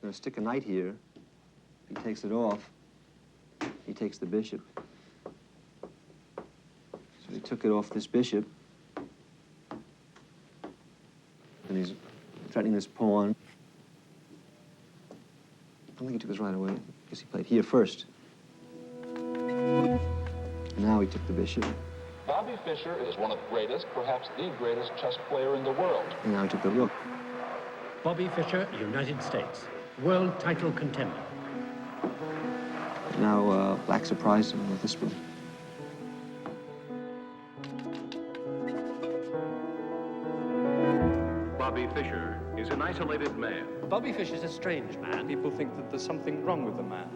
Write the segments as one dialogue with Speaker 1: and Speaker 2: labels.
Speaker 1: going to stick a knight here. He takes it off. He takes the bishop. So he took it off this bishop. And he's threatening this pawn. I don't think he took this right away. I guess he played here first. And now he took the bishop.
Speaker 2: Bobby Fischer is one of the greatest, perhaps the greatest chess player in the world.
Speaker 1: And now he took the rook.
Speaker 3: Bobby Fischer, United States, world title contender.
Speaker 1: Now Black surprised him with this move.
Speaker 4: Bobby Fischer is an isolated man.
Speaker 5: Bobby Fischer's a strange man. People think that there's something wrong with the man.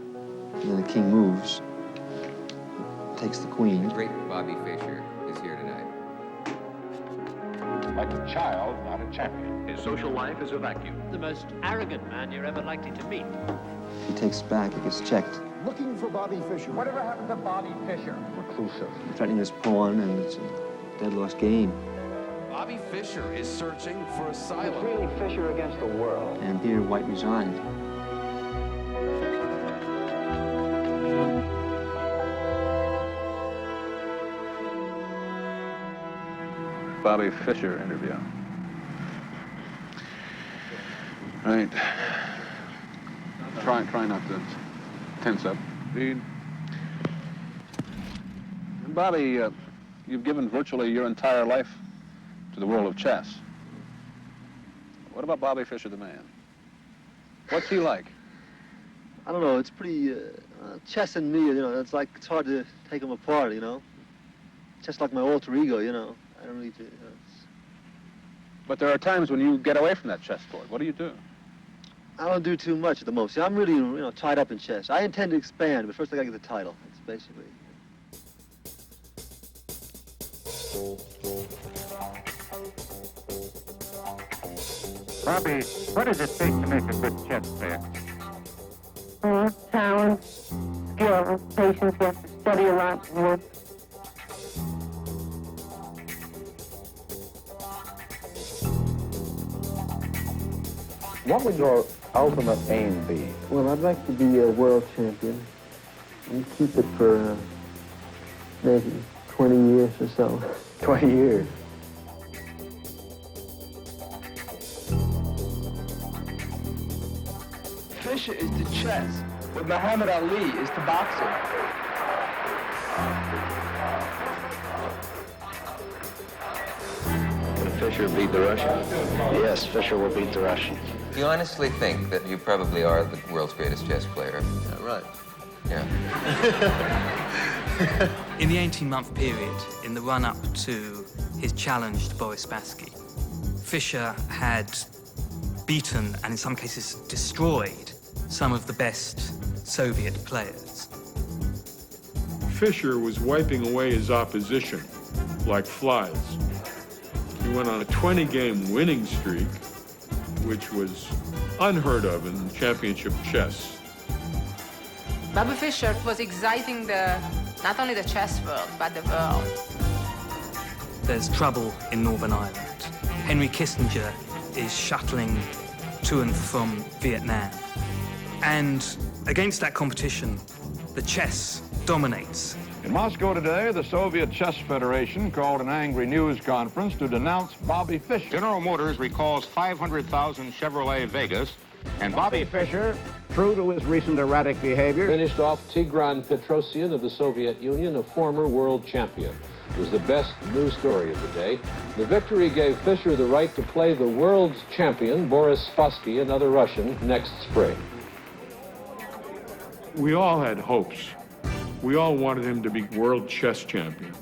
Speaker 1: And then the king moves, takes the queen.
Speaker 6: The great Bobby Fischer is here tonight.
Speaker 2: Like a child, not a champion.
Speaker 4: His social life is a vacuum.
Speaker 3: The most arrogant man you're ever likely to meet.
Speaker 1: He takes it back, it gets checked.
Speaker 7: Looking for Bobby Fischer.
Speaker 2: Whatever happened to Bobby Fischer? Reclusive.
Speaker 1: Threatening this pawn, and it's a dead-loss game.
Speaker 8: Bobby Fischer is searching for
Speaker 7: It's
Speaker 8: asylum.
Speaker 7: really Fischer against the world.
Speaker 1: And here, White resigned.
Speaker 9: Bobby Fischer interview. Right. Try not to tense up. Bobby, you've given virtually your entire life to the world of chess. What about Bobby Fischer, the man? What's he like?
Speaker 10: I don't know, it's pretty, chess and me, you know, it's hard to take them apart, you know? Just like my alter ego, you know? I don't really do,
Speaker 9: But there are times when you get away from that chessboard. What do you do?
Speaker 10: I don't do too much at the most. See, I'm really, you know, tied up in chess. I intend to expand, but first I gotta get the title. That's basically.
Speaker 11: Bobby, what does it take to make a good chess player?
Speaker 12: Talent, skill, patience. You have to study a lot and work.
Speaker 7: What would your ultimate aim be?
Speaker 10: Well, I'd like to be a world champion and keep it for maybe 20 years or so.
Speaker 7: 20 years.
Speaker 8: Fischer is to chess what Muhammad Ali is to boxing.
Speaker 7: Would Fischer beat the Russian? Yes, Fischer will beat the Russian.
Speaker 6: Do you honestly think that you probably are the world's greatest chess player?
Speaker 7: Yeah, right.
Speaker 6: Yeah.
Speaker 13: In the 18-month period, in the run-up to his challenge to Boris Spassky, Fischer had beaten and in some cases destroyed some of the best Soviet players.
Speaker 14: Fischer was wiping away his opposition like flies. He went on a 20-game winning streak, which was unheard of in championship chess.
Speaker 15: Bobby Fischer was exciting not only the chess world, but the world.
Speaker 13: There's trouble in Northern Ireland. Henry Kissinger is shuttling to and from Vietnam. And against that competition, the chess dominates.
Speaker 16: In Moscow today, the Soviet Chess Federation called an angry news conference to denounce Bobby Fischer.
Speaker 4: General Motors recalls 500,000 Chevrolet Vegas, and Bobby Fischer,
Speaker 11: true to his recent erratic behavior,
Speaker 17: finished off Tigran Petrosyan of the Soviet Union, a former world champion. It was the best news story of the day. The victory gave Fischer the right to play the world's champion, Boris Spassky, another Russian, next spring.
Speaker 14: We all had hopes. We all wanted him to be world chess champion.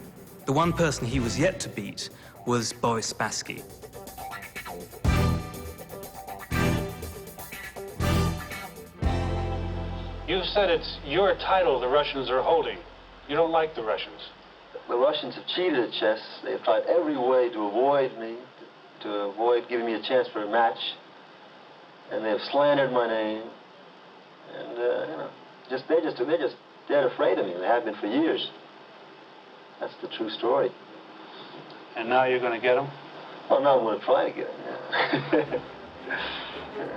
Speaker 13: The one person he was yet to beat was Boris Spassky.
Speaker 3: You've said it's your title the Russians are holding. You don't like the Russians.
Speaker 10: The Russians have cheated at chess. They've tried every way to avoid me, to avoid giving me a chance for a match. And they've slandered my name. And, you know, they're just dead afraid of me. They have been for years. That's the true story.
Speaker 3: And now you're going to get them?
Speaker 10: Well, now I'm going to try to get them, yeah.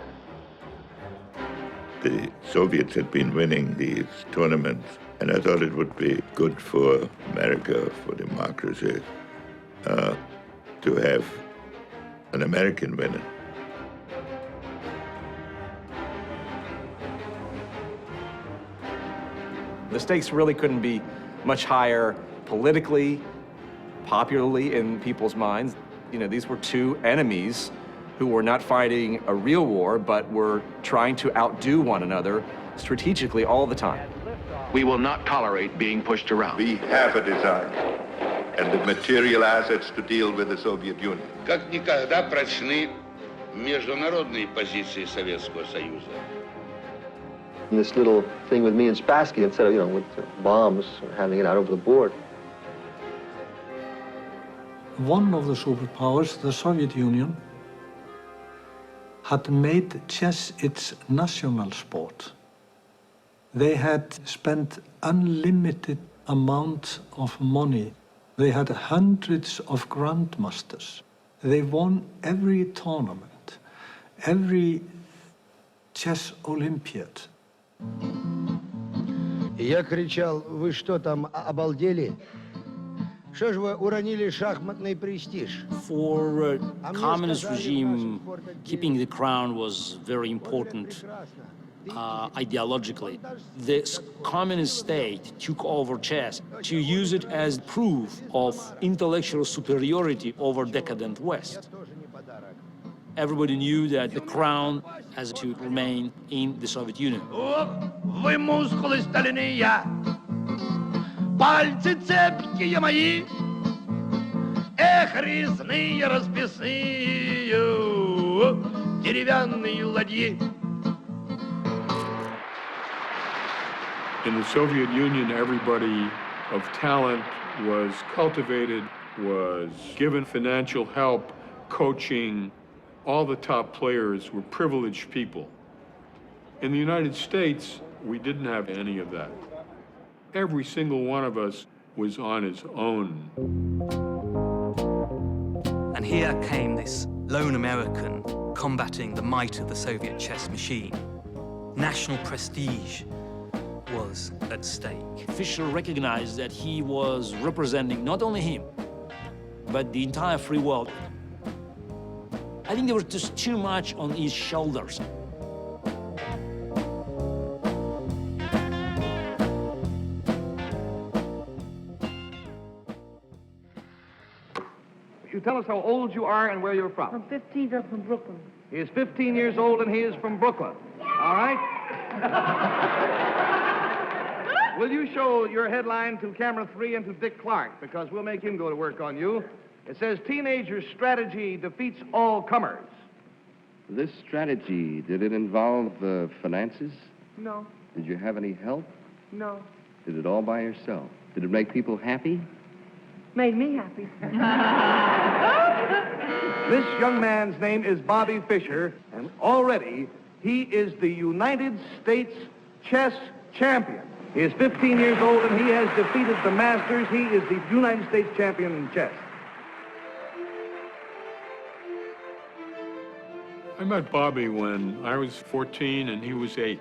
Speaker 18: the Soviets had been winning these tournaments, and I thought it would be good for America, for democracy, to have an American winner.
Speaker 19: The stakes really couldn't be much higher politically, popularly in people's minds. You know, these were two enemies who were not fighting a real war, but were trying to outdo one another strategically all the time.
Speaker 20: We will not tolerate being pushed around.
Speaker 18: We have a design and the material assets to deal with the Soviet Union.
Speaker 20: Как никогда прочны международные позиции Советского Союза.
Speaker 1: And this little thing with me and Spassky, instead of, with bombs, handing it out over the board.
Speaker 21: One of the superpowers, the Soviet Union, had made chess its national sport. They had spent unlimited amount of money. They had hundreds of grandmasters. They won every tournament, every chess Olympiad.
Speaker 22: Я кричал: вы что там, обалдели? Что же вы уронили шахматный престиж?
Speaker 23: For communist regime, keeping the crown was very important ideologically. This communist state took over chess to use it as proof of intellectual superiority over decadent West. Everybody knew that the crown has to remain in the Soviet Union.
Speaker 8: Вы мускулы стальные, пальцы цепкие мои, эх, резные расписные, деревянные ладьи.
Speaker 14: In the Soviet Union, everybody of talent was cultivated, was given financial help, coaching. All the top players were privileged people. In the United States, we didn't have any of that. Every single one of us was on his own.
Speaker 13: And here came this lone American combating the might of the Soviet chess machine. National prestige was at stake.
Speaker 23: Fischer recognized that he was representing not only him, but the entire free world. I think there was just too much on his shoulders.
Speaker 16: You tell us how old you are and where you're from.
Speaker 12: I'm 15, I'm from Brooklyn.
Speaker 16: He is 15 years old and he is from Brooklyn. All right? Will you show your headline to camera 3 and to Dick Clark, because we'll make him go to work on you. It says, teenager's strategy defeats all comers.
Speaker 24: This strategy, did it involve finances?
Speaker 12: No.
Speaker 24: Did you have any help?
Speaker 12: No.
Speaker 24: Did it all by yourself? Did it make people happy?
Speaker 12: Made me happy.
Speaker 16: This young man's name is Bobby Fischer, and already he is the United States chess champion. He is 15 years old and he has defeated the masters. He is the United States champion in chess.
Speaker 14: I met Bobby when I was 14 and he was 8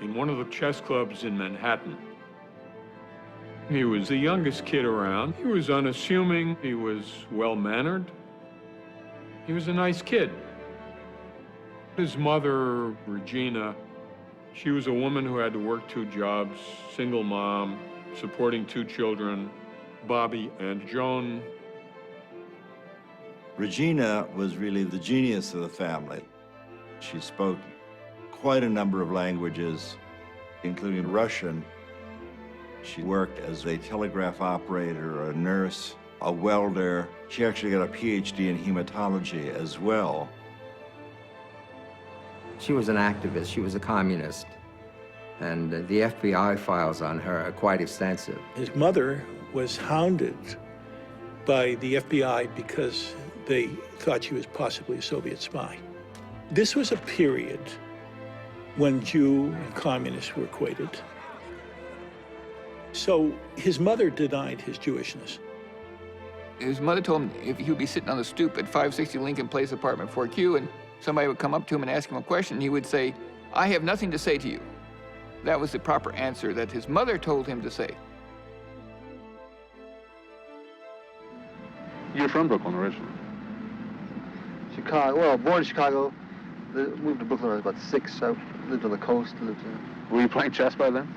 Speaker 14: in one of the chess clubs in Manhattan. He was the youngest kid around. He was unassuming. He was well-mannered. He was a nice kid. His mother, Regina, she was a woman who had to work 2 jobs, single mom, supporting 2 children, Bobby and Joan.
Speaker 25: Regina was really the genius of the family. She spoke quite a number of languages, including Russian. She worked as a telegraph operator, a nurse, a welder. She actually got a PhD in hematology as well.
Speaker 6: She was an activist. She was a communist. And the FBI files on her are quite extensive.
Speaker 26: His mother was hounded by the FBI because they thought she was possibly a Soviet spy. This was a period when Jew and communists were equated. So his mother denied his Jewishness.
Speaker 27: His mother told him if he would be sitting on the stoop at 560 Lincoln Place, apartment 4Q, and
Speaker 2: somebody would come up to him and ask him a question, he would say, "I have nothing to say to you." That was the proper answer that his mother told him to say.
Speaker 4: You're from Brooklyn originally?
Speaker 1: Chicago, well, born in Chicago. Moved to Brooklyn when I was about 6. I lived on the coast.
Speaker 4: Were you playing chess by then?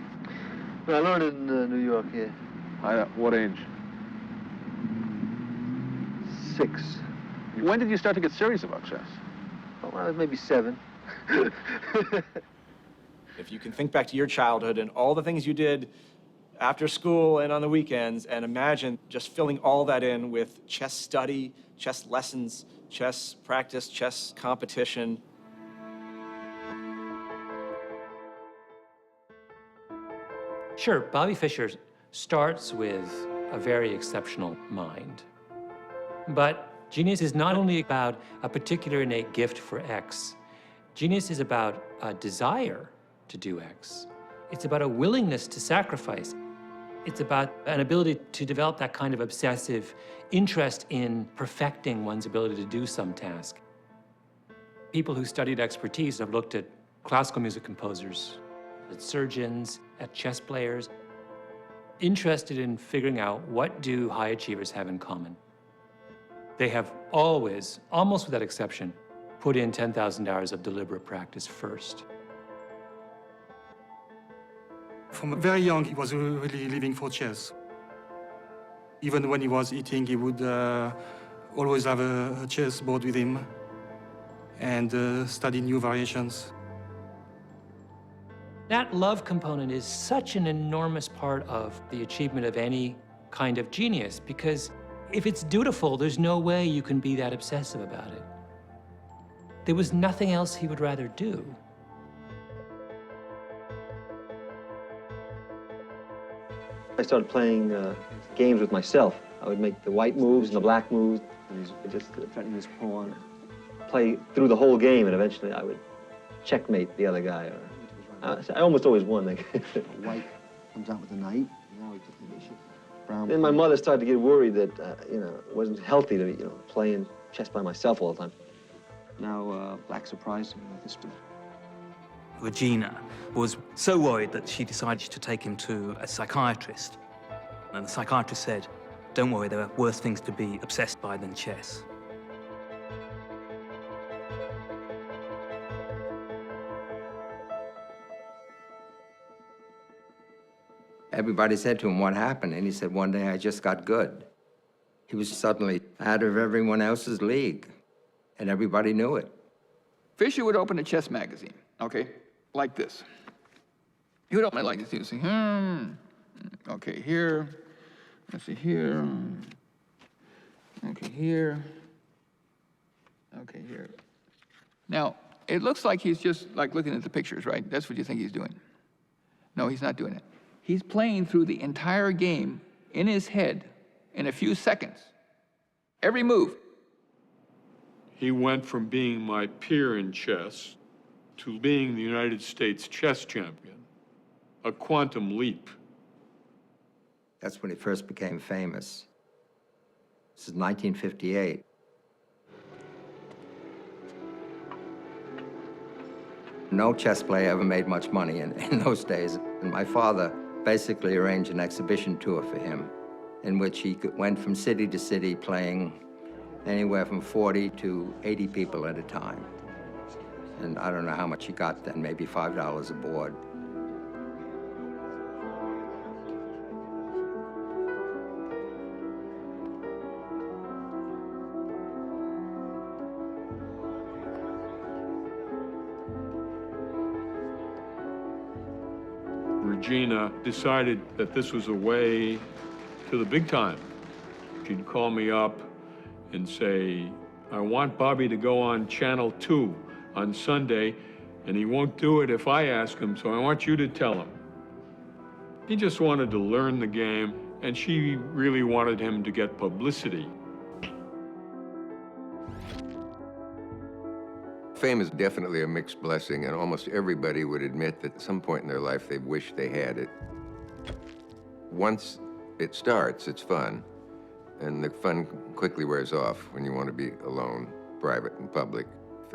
Speaker 1: I learned in New York, yeah.
Speaker 4: What age?
Speaker 1: 6.
Speaker 4: When did you start to get serious about chess?
Speaker 1: Oh, when I was maybe 7.
Speaker 19: If you can think back to your childhood and all the things you did after school and on the weekends, and imagine just filling all that in with chess study, chess lessons, chess practice, chess competition.
Speaker 5: Sure, Bobby Fischer starts with a very exceptional mind. But genius is not only about a particular innate gift for X. Genius is about a desire to do X. It's about a willingness to sacrifice. It's about an ability to develop that kind of obsessive interest in perfecting one's ability to do some task. People who studied expertise have looked at classical music composers, at surgeons, at chess players, interested in figuring out what do high achievers have in common. They have always, almost without exception, put in 10,000 hours of deliberate practice first.
Speaker 7: From very young, he was really living for chess. Even when he was eating, he would always have a chess board with him and study new variations.
Speaker 5: That love component is such an enormous part of the achievement of any kind of genius, because if it's dutiful, there's no way you can be that obsessive about it. There was nothing else he would rather do.
Speaker 1: I started playing games with myself. I would make the white moves and the black moves, and just threaten his pawn, play through the whole game, and eventually I would checkmate the other guy. I almost always won. White comes out with the knight. Now he took the bishop. Brown. Then my mother started to get worried that it wasn't healthy to be playing chess by myself all the time. Now black surprised me with this one.
Speaker 13: Regina was so worried that she decided to take him to a psychiatrist. And the psychiatrist said, "Don't worry, there are worse things to be obsessed by than chess."
Speaker 6: Everybody said to him, "What happened?" And he said, "One day I just got good." He was suddenly out of everyone else's league, and everybody knew it.
Speaker 2: Fischer would open a chess magazine, okay, like this. He would open it like this. He would say, okay, here, let's see, here, okay, here, okay, here. Now, it looks like he's just like looking at the pictures, right? That's what you think he's doing. No, he's not doing it. He's playing through the entire game in his head in a few seconds. Every move.
Speaker 14: He went from being my peer in chess to being the United States chess champion. A quantum leap.
Speaker 6: That's when he first became famous. This is 1958. No chess player ever made much money in those days. And my father basically arranged an exhibition tour for him in which he went from city to city playing anywhere from 40 to 80 people at a time. And I don't know how much he got then, maybe $5 a board.
Speaker 14: Regina decided that this was a way to the big time. She'd call me up and say, "I want Bobby to go on Channel 2 on Sunday, and he won't do it if I ask him, so I want you to tell him." He just wanted to learn the game, and she really wanted him to get publicity.
Speaker 9: Fame is definitely a mixed blessing, and almost everybody would admit that at some point in their life they wish they had it. Once it starts, it's fun, and the fun quickly wears off when you want to be alone, private and public.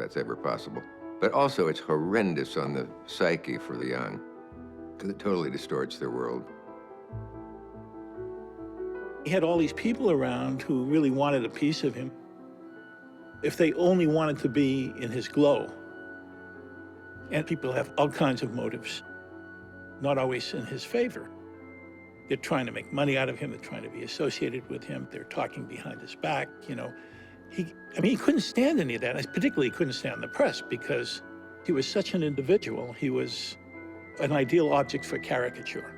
Speaker 9: that's ever possible. But also, it's horrendous on the psyche for the young, because it totally distorts their world.
Speaker 26: He had all these people around who really wanted a piece of him, if they only wanted to be in his glow. And people have all kinds of motives, not always in his favor. They're trying to make money out of him. They're trying to be associated with him. They're talking behind his back, you know. He couldn't stand any of that. And particularly, he couldn't stand the press because he was such an individual. He was an ideal object for caricature.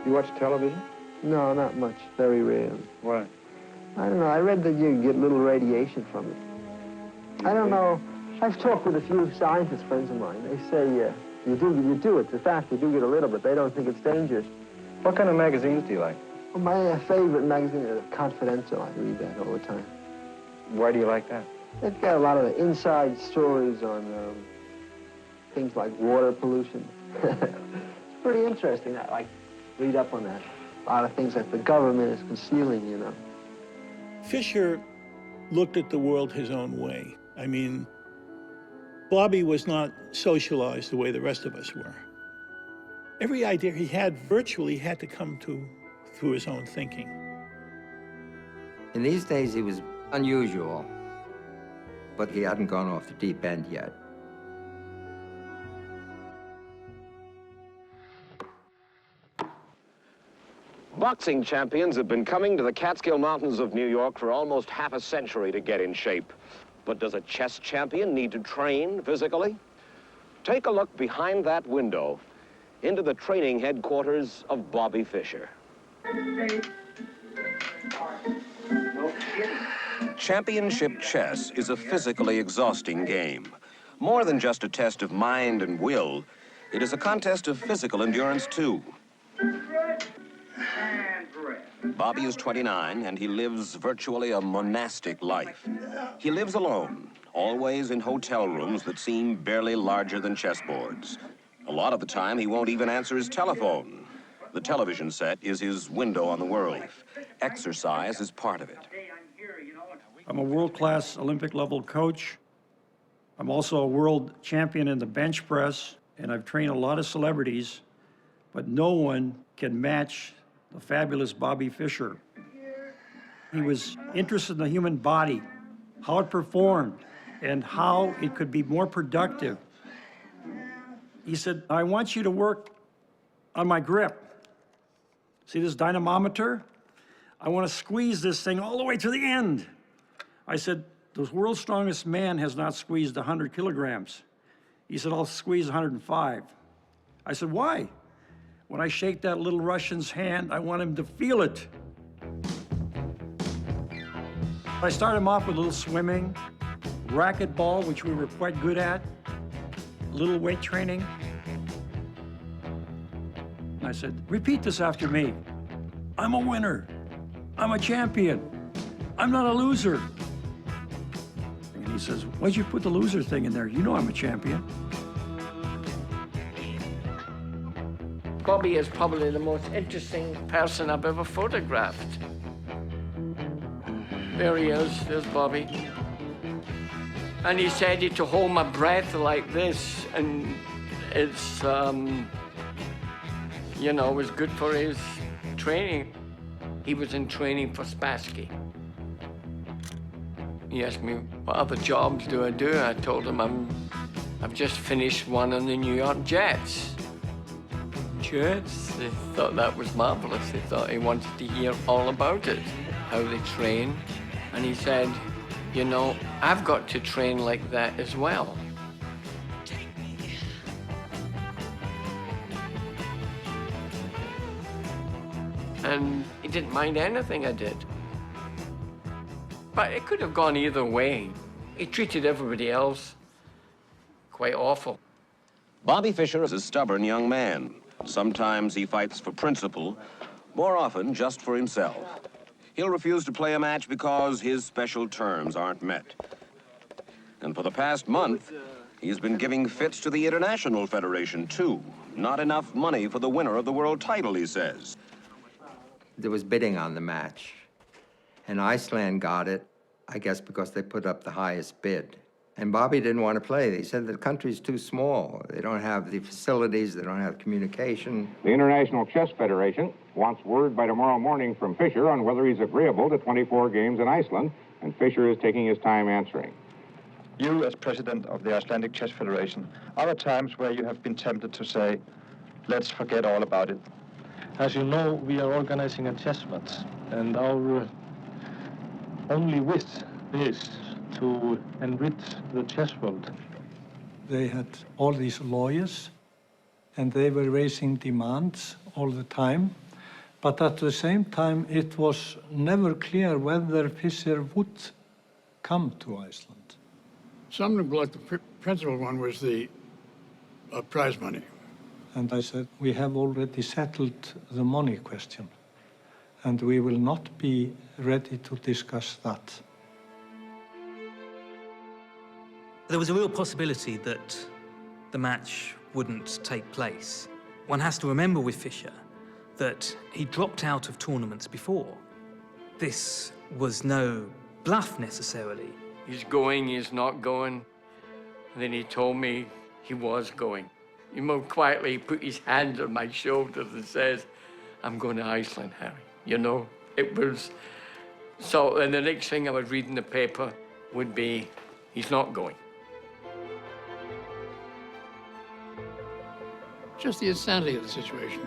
Speaker 3: You watch television?
Speaker 10: No, not much. Very rarely.
Speaker 3: Why?
Speaker 10: I don't know. I read that you get little radiation from it. I don't know. I've talked with a few scientist friends of mine. They say you do. It's a fact. You do get a little, but they don't think it's dangerous.
Speaker 3: What kind of magazines do you like?
Speaker 10: Well, my favorite magazine is Confidential. I read that all the time.
Speaker 3: Why do you like that?
Speaker 10: It's got a lot of inside stories on things like water pollution. It's pretty interesting. I like read up on that. A lot of things that the government is concealing, you know.
Speaker 26: Fischer looked at the world his own way. I mean, Bobby was not socialized the way the rest of us were. Every idea he had virtually had to come through his own thinking.
Speaker 6: In these days, he was unusual, but he hadn't gone off the deep end yet.
Speaker 11: Boxing champions have been coming to the Catskill Mountains of New York for almost half a century to get in shape. But does a chess champion need to train physically? Take a look behind that window into the training headquarters of Bobby Fischer. Championship chess is a physically exhausting game. More than just a test of mind and will, it is a contest of physical endurance too. Bobby is 29, and he lives virtually a monastic life. He lives alone, always in hotel rooms that seem barely larger than chessboards. A lot of the time, he won't even answer his telephone. The television set is his window on the world. Exercise is part of it.
Speaker 21: I'm a world-class Olympic-level coach. I'm also a world champion in the bench press, and I've trained a lot of celebrities, but no one can match the fabulous Bobby Fischer. He was interested in the human body, how it performed, and how it could be more productive. He said, I want you to work on my grip. See this dynamometer? I want to squeeze this thing all the way to the end. I said, the world's strongest man has not squeezed 100 kilograms. He said, I'll squeeze 105. I said, why? When I shake that little Russian's hand, I want him to feel it. I started him off with a little swimming, racquetball, which we were quite good at, a little weight training. And I said, repeat this after me. I'm a winner. I'm a champion. I'm not a loser. And he says, why'd you put the loser thing in there? You know I'm a champion.
Speaker 15: Bobby is probably the most interesting person I've ever photographed. There he is, there's Bobby. And he said he to hold my breath like this, and it's, you know, it was good for his training. He was in training for Spassky. He asked me, what other jobs do? I told him I've just finished one on the New York Jets. Jets? They thought that was marvelous. They thought he wanted to hear all about it, how they train. And he said, you know, I've got to train like that as well. And he didn't mind anything I did. But it could have gone either way. He treated everybody else quite awful.
Speaker 11: Bobby Fischer is a stubborn young man. Sometimes he fights for principle, more often just for himself. He'll refuse to play a match because his special terms aren't met. And for the past month, he's been giving fits to the International Federation, too, Not enough money for the winner of the world title, he says.
Speaker 6: There was bidding on the match, and Iceland got it, I guess because they put up the highest bid. And Bobby didn't want to play. He said the country's too small. They don't have the facilities, they don't have communication.
Speaker 24: The International Chess Federation wants word by tomorrow morning from Fischer on whether he's agreeable to 24 games in Iceland, and Fischer is taking his time answering.
Speaker 8: You, as president of the Icelandic Chess Federation, are there times where you have been tempted to say, let's forget all about it?
Speaker 17: As you know, we are organizing a chess match, and our only wish is to enrich the chess world.
Speaker 21: They had all these lawyers, and they were raising demands all the time. But at the same time, it was never clear whether Fischer would come to Iceland.
Speaker 18: Some like the principal one was the prize money.
Speaker 21: And I said, we have already settled the money question, and we will not be ready to discuss that.
Speaker 13: There was a real possibility that the match wouldn't take place. One has to remember with Fischer that he dropped out of tournaments before. This was no bluff necessarily.
Speaker 15: He's going, he's not going. And then he told me he was going. He more quietly put his hand on my shoulders and says, I'm going to Iceland, Harry. You know, it was... So, and the next thing I would read in the paper would be, he's not going.
Speaker 18: Just the insanity of the situation.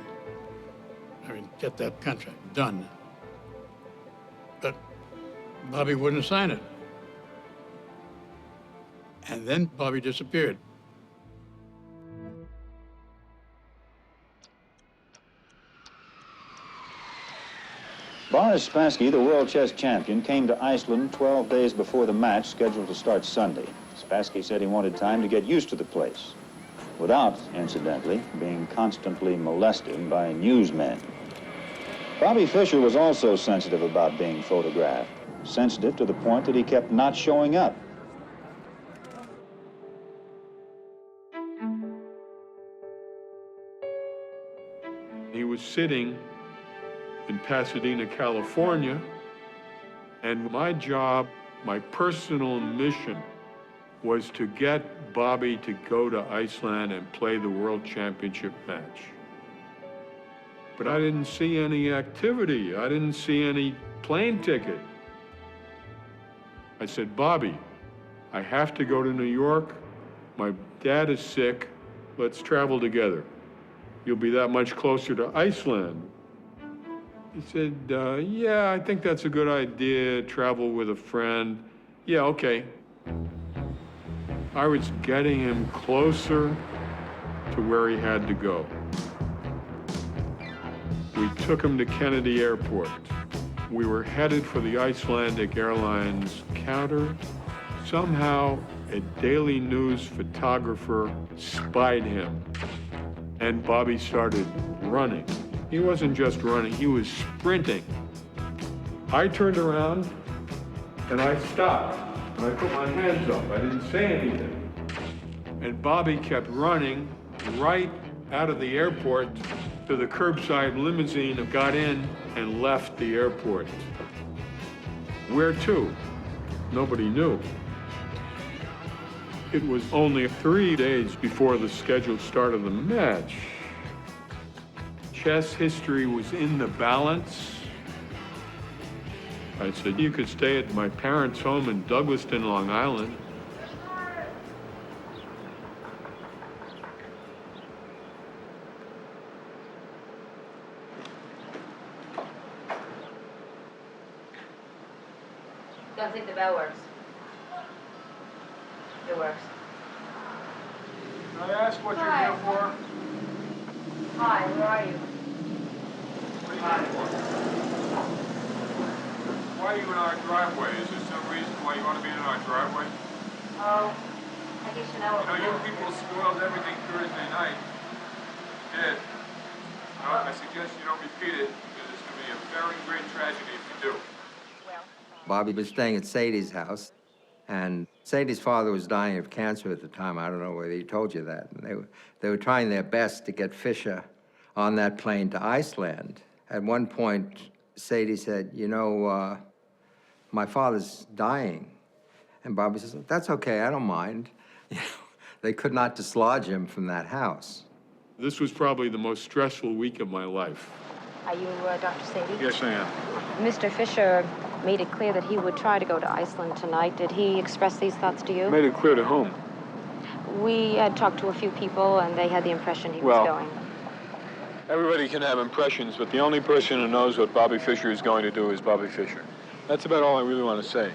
Speaker 18: I mean, get that contract done. But Bobby wouldn't sign it. And then Bobby disappeared.
Speaker 20: Boris Spassky, the world chess champion, came to Iceland 12 days before the match scheduled to start Sunday. Spassky said he wanted time to get used to the place, without, incidentally, being constantly molested by newsmen. Bobby Fischer was also sensitive about being photographed, sensitive to the point that he kept not showing up.
Speaker 14: He was sitting in Pasadena, California, and my job, my personal mission, was to get Bobby to go to Iceland and play the World Championship match. But I didn't see any activity. I didn't see any plane ticket. I said, Bobby, I have to go to New York. My dad is sick. Let's travel together. You'll be that much closer to Iceland. He said, yeah, I think that's a good idea, travel with a friend. Yeah, okay. I was getting him closer to where he had to go. We took him to Kennedy Airport. We were headed for the Icelandic Airlines counter. Somehow, a Daily News photographer spied him, and Bobby started running. He wasn't just running, he was sprinting. I turned around and I stopped and I put my hands up. I didn't say anything. And Bobby kept running right out of the airport to the curbside limousine and got in and left the airport. Where to? Nobody knew. It was only 3 days before the scheduled start of the match. Chess history was in the balance. I said, you could stay at my parents' home in Douglaston, Long Island.
Speaker 22: Don't think the bell works. It works.
Speaker 14: Can I ask what you're here for?
Speaker 22: Hi, where are you?
Speaker 14: What are you here for? Why are you in our driveway? Is there some reason why you want to be in our driveway?
Speaker 22: Oh, I guess you know what
Speaker 14: You know, you people spoiled everything Thursday night. Did. I suggest you don't repeat it, because it's going to be a very great tragedy if you do.
Speaker 6: Bobby was staying at Sadie's house. And Sadie's father was dying of cancer at the time. I don't know whether he told you that. And they were trying their best to get Fischer on that plane to Iceland. At one point, Sadie said, you know, my father's dying. And Bobby says, that's okay, I don't mind. You know, they could not dislodge him from that house.
Speaker 14: This was probably the most stressful week of my life.
Speaker 22: Are you Dr. Sadie?
Speaker 14: Yes, I am.
Speaker 22: Mr. Fischer made it clear that he would try to go to Iceland tonight. Did he express these thoughts to you?
Speaker 14: Made it clear to whom?
Speaker 22: We had talked to a few people, and they had the impression he was going.
Speaker 14: Everybody can have impressions, but the only person who knows what Bobby Fischer is going to do is Bobby Fischer. That's about all I really want to say.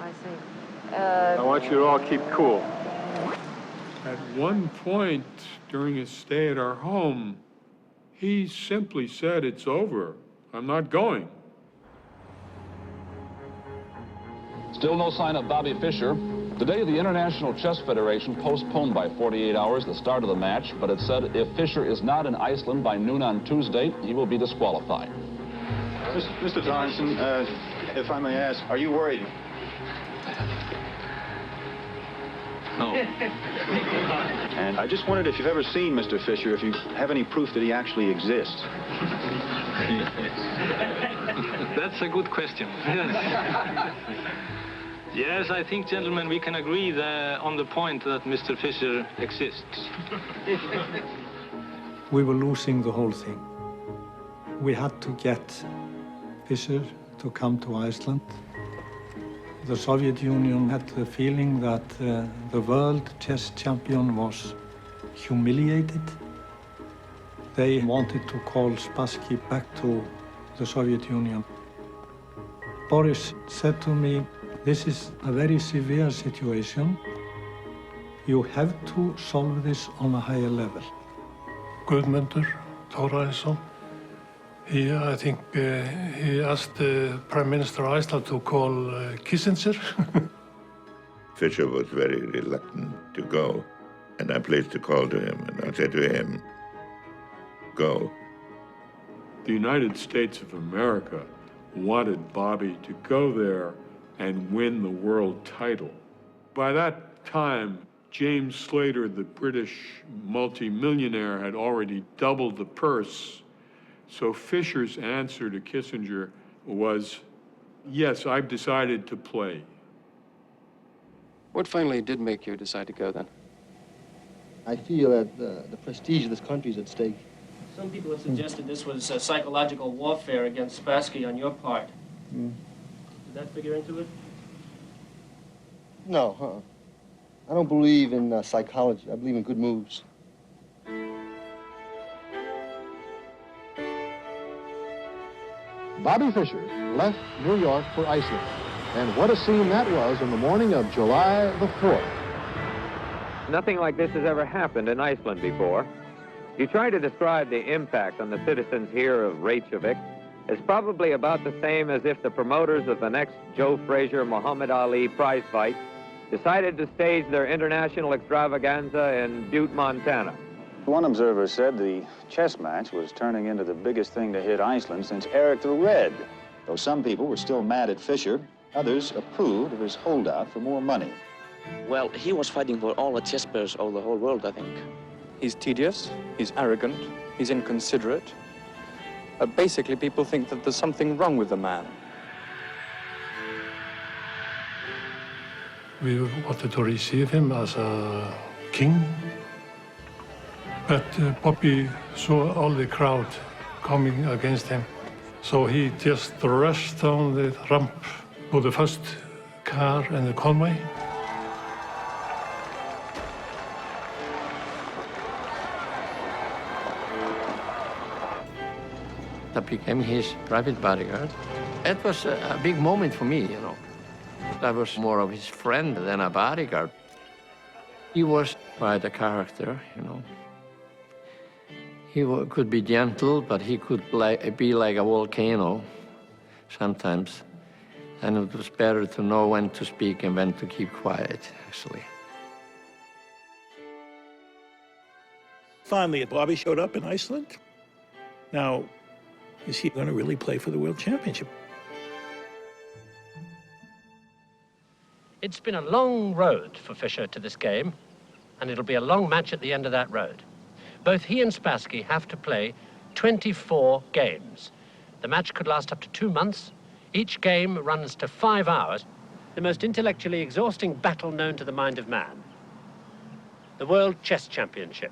Speaker 22: I see.
Speaker 14: I want you to all keep cool. At one point during his stay at our home, he simply said, it's over. I'm not going.
Speaker 4: Still no sign of Bobby Fischer. Today, the International Chess Federation postponed by 48 hours the start of the match, but it said if Fischer is not in Iceland by noon on Tuesday, he will be disqualified.
Speaker 20: Mr. Johnson, if I may ask, are you worried?
Speaker 4: No.
Speaker 20: And I just wondered if you've ever seen Mr. Fischer, if you have any proof that he actually exists.
Speaker 12: That's a good question. Yes, I think, gentlemen, we can agree on the point that Mr. Fischer exists.
Speaker 17: We were losing the whole thing. We had to get Fischer to come to Iceland. The Soviet Union had the feeling that the world chess champion was humiliated. They wanted to call Spassky back to the Soviet Union. Boris said to me, this is a very severe situation. You have to solve this on a higher level.
Speaker 16: Guðmundur Thorarinsson, I think he asked the Prime Minister of Iceland to call Kissinger.
Speaker 19: Fischer was very reluctant to go, and I placed a call to him, and I said to him, go.
Speaker 14: The United States of America wanted Bobby to go there and win the world title. By that time, James Slater, the British multimillionaire, had already doubled the purse. So Fischer's answer to Kissinger was, yes, I've decided to play.
Speaker 23: What finally did make you decide to go then?
Speaker 25: I feel that the prestige of this country is at stake.
Speaker 27: Some people have suggested this was psychological warfare against Spassky on your part. Did that figure into it?
Speaker 25: No, I don't believe in psychology. I believe in good moves.
Speaker 28: Bobby Fischer left New York for Iceland. And what a scene that was on the morning of July the 4th.
Speaker 29: Nothing like this has ever happened in Iceland before. You try to describe the impact on the citizens here of Reykjavik. It's probably about the same as if the promoters of the next Joe Frazier Muhammad Ali prize fight decided to stage their international extravaganza in Butte, Montana.
Speaker 20: One observer said the chess match was turning into the biggest thing to hit Iceland since Eric the Red. Though some people were still mad at Fischer, others approved of his holdout for more money.
Speaker 30: Well, he was fighting for all the chess players of the whole world, I think.
Speaker 31: He's tedious, he's arrogant, he's inconsiderate. Basically, people think that there's something wrong with the man.
Speaker 16: We wanted to receive him as a king. But Bobby saw all the crowd coming against him. So he just rushed down the ramp to the first car in the convoy.
Speaker 15: I became his private bodyguard. It was a big moment for me, you know. I was more of his friend than a bodyguard. He was quite a character, you know. He could be gentle, but he could be like a volcano sometimes. And it was better to know when to speak and when to keep quiet, actually.
Speaker 26: Finally, Bobby showed up in Iceland. Now, is he going to really play for the World Championship?
Speaker 1: It's been a long road for Fischer to this game, and it'll be a long match at the end of that road. Both he and Spassky have to play 24 games. The match could last up to 2 months. Each game runs to 5 hours. The most intellectually exhausting battle known to the mind of man. The World Chess Championship.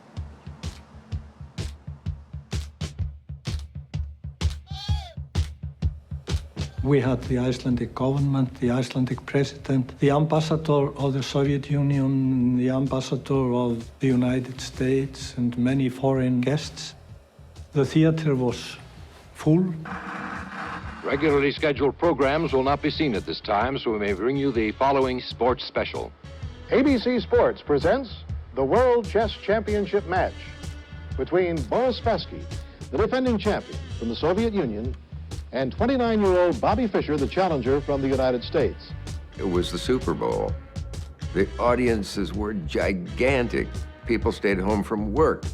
Speaker 17: We had the Icelandic government, the Icelandic president, the ambassador of the Soviet Union, the ambassador of the United States, and many foreign guests. The theater was full.
Speaker 28: Regularly scheduled programs will not be seen at this time, so we may bring you the following sports special. ABC Sports presents the World Chess Championship match between Boris Spassky, the defending champion from the Soviet Union, and 29-year-old Bobby Fischer, the challenger from the United States.
Speaker 2: It was the Super Bowl. The audiences were gigantic. People stayed home from work.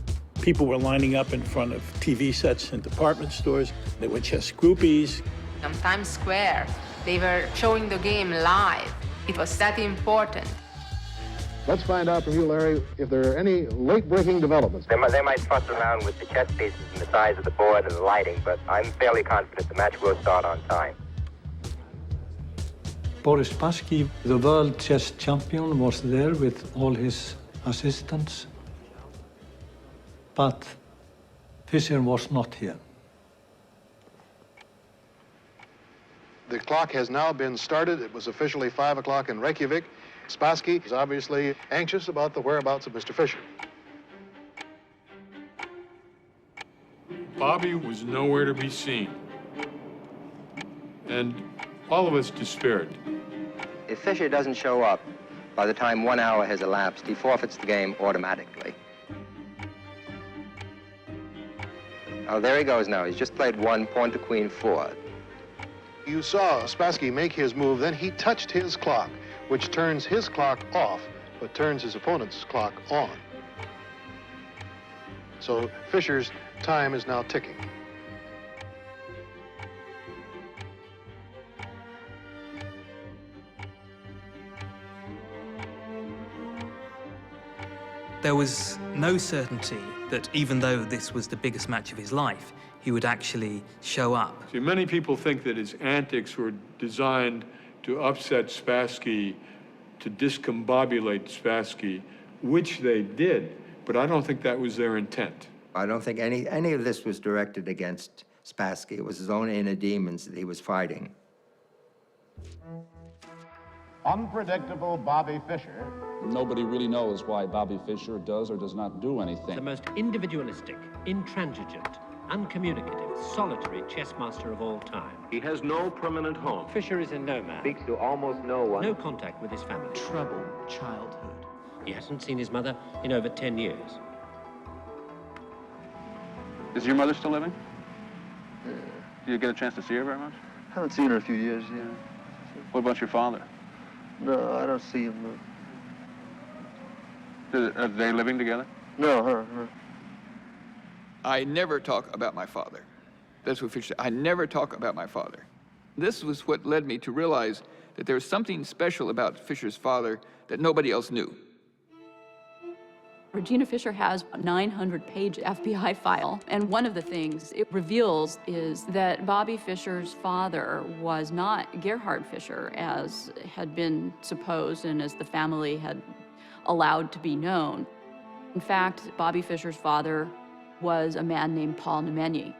Speaker 26: People were lining up in front of TV sets in department stores. There were chess groupies.
Speaker 3: On Times Square, they were showing the game live. It was that important.
Speaker 28: Let's find out from you, Larry, if there are any late-breaking developments.
Speaker 29: They might fuss around with the chess pieces and the size of the board and the lighting, but I'm fairly confident the match will start on time.
Speaker 17: Boris Spassky, the world chess champion, was there with all his assistants. But Fischer was not here.
Speaker 28: The clock has now been started. It was officially 5 o'clock in Reykjavik. Spassky is obviously anxious about the whereabouts of Mr. Fischer.
Speaker 14: Bobby was nowhere to be seen. And all of us despaired.
Speaker 6: If Fischer doesn't show up by the time 1 hour has elapsed, he forfeits the game automatically. Oh, there he goes now. He's just played one, pawn to queen 4.
Speaker 28: You saw Spassky make his move, then he touched his clock, which turns his clock off, but turns his opponent's clock on. So Fischer's time is now ticking.
Speaker 13: There was no certainty that even though this was the biggest match of his life, he would actually show up.
Speaker 14: See, many people think that his antics were designed to upset Spassky, to discombobulate Spassky, which they did, but I don't think that was their intent.
Speaker 6: I don't think any of this was directed against Spassky. It was his own inner demons that he was fighting.
Speaker 28: Unpredictable Bobby Fischer.
Speaker 4: Nobody really knows why Bobby Fischer does or does not do anything.
Speaker 1: The most individualistic, intransigent, uncommunicative, solitary chess master of all time.
Speaker 29: He has no permanent home.
Speaker 1: Fischer is a nomad.
Speaker 29: Speaks to almost no one.
Speaker 1: No contact with his family. Troubled childhood. He hasn't seen his mother in over 10 years.
Speaker 4: Is your mother still living? Do you get a chance to see her very much?
Speaker 25: I haven't seen her in a few years, yeah.
Speaker 4: What about your father?
Speaker 25: No, I don't see him.
Speaker 4: Are they living together?
Speaker 25: No, her.
Speaker 3: I never talk about my father. That's what Fischer said. I never talk about my father. This was what led me to realize that there was something special about Fischer's father that nobody else knew.
Speaker 5: Regina Fischer has a 900-page FBI file, and one of the things it reveals is that Bobby Fischer's father was not Gerhard Fischer, as had been supposed and as the family had allowed to be known. In fact, Bobby Fischer's father was a man named Paul Nemenyi.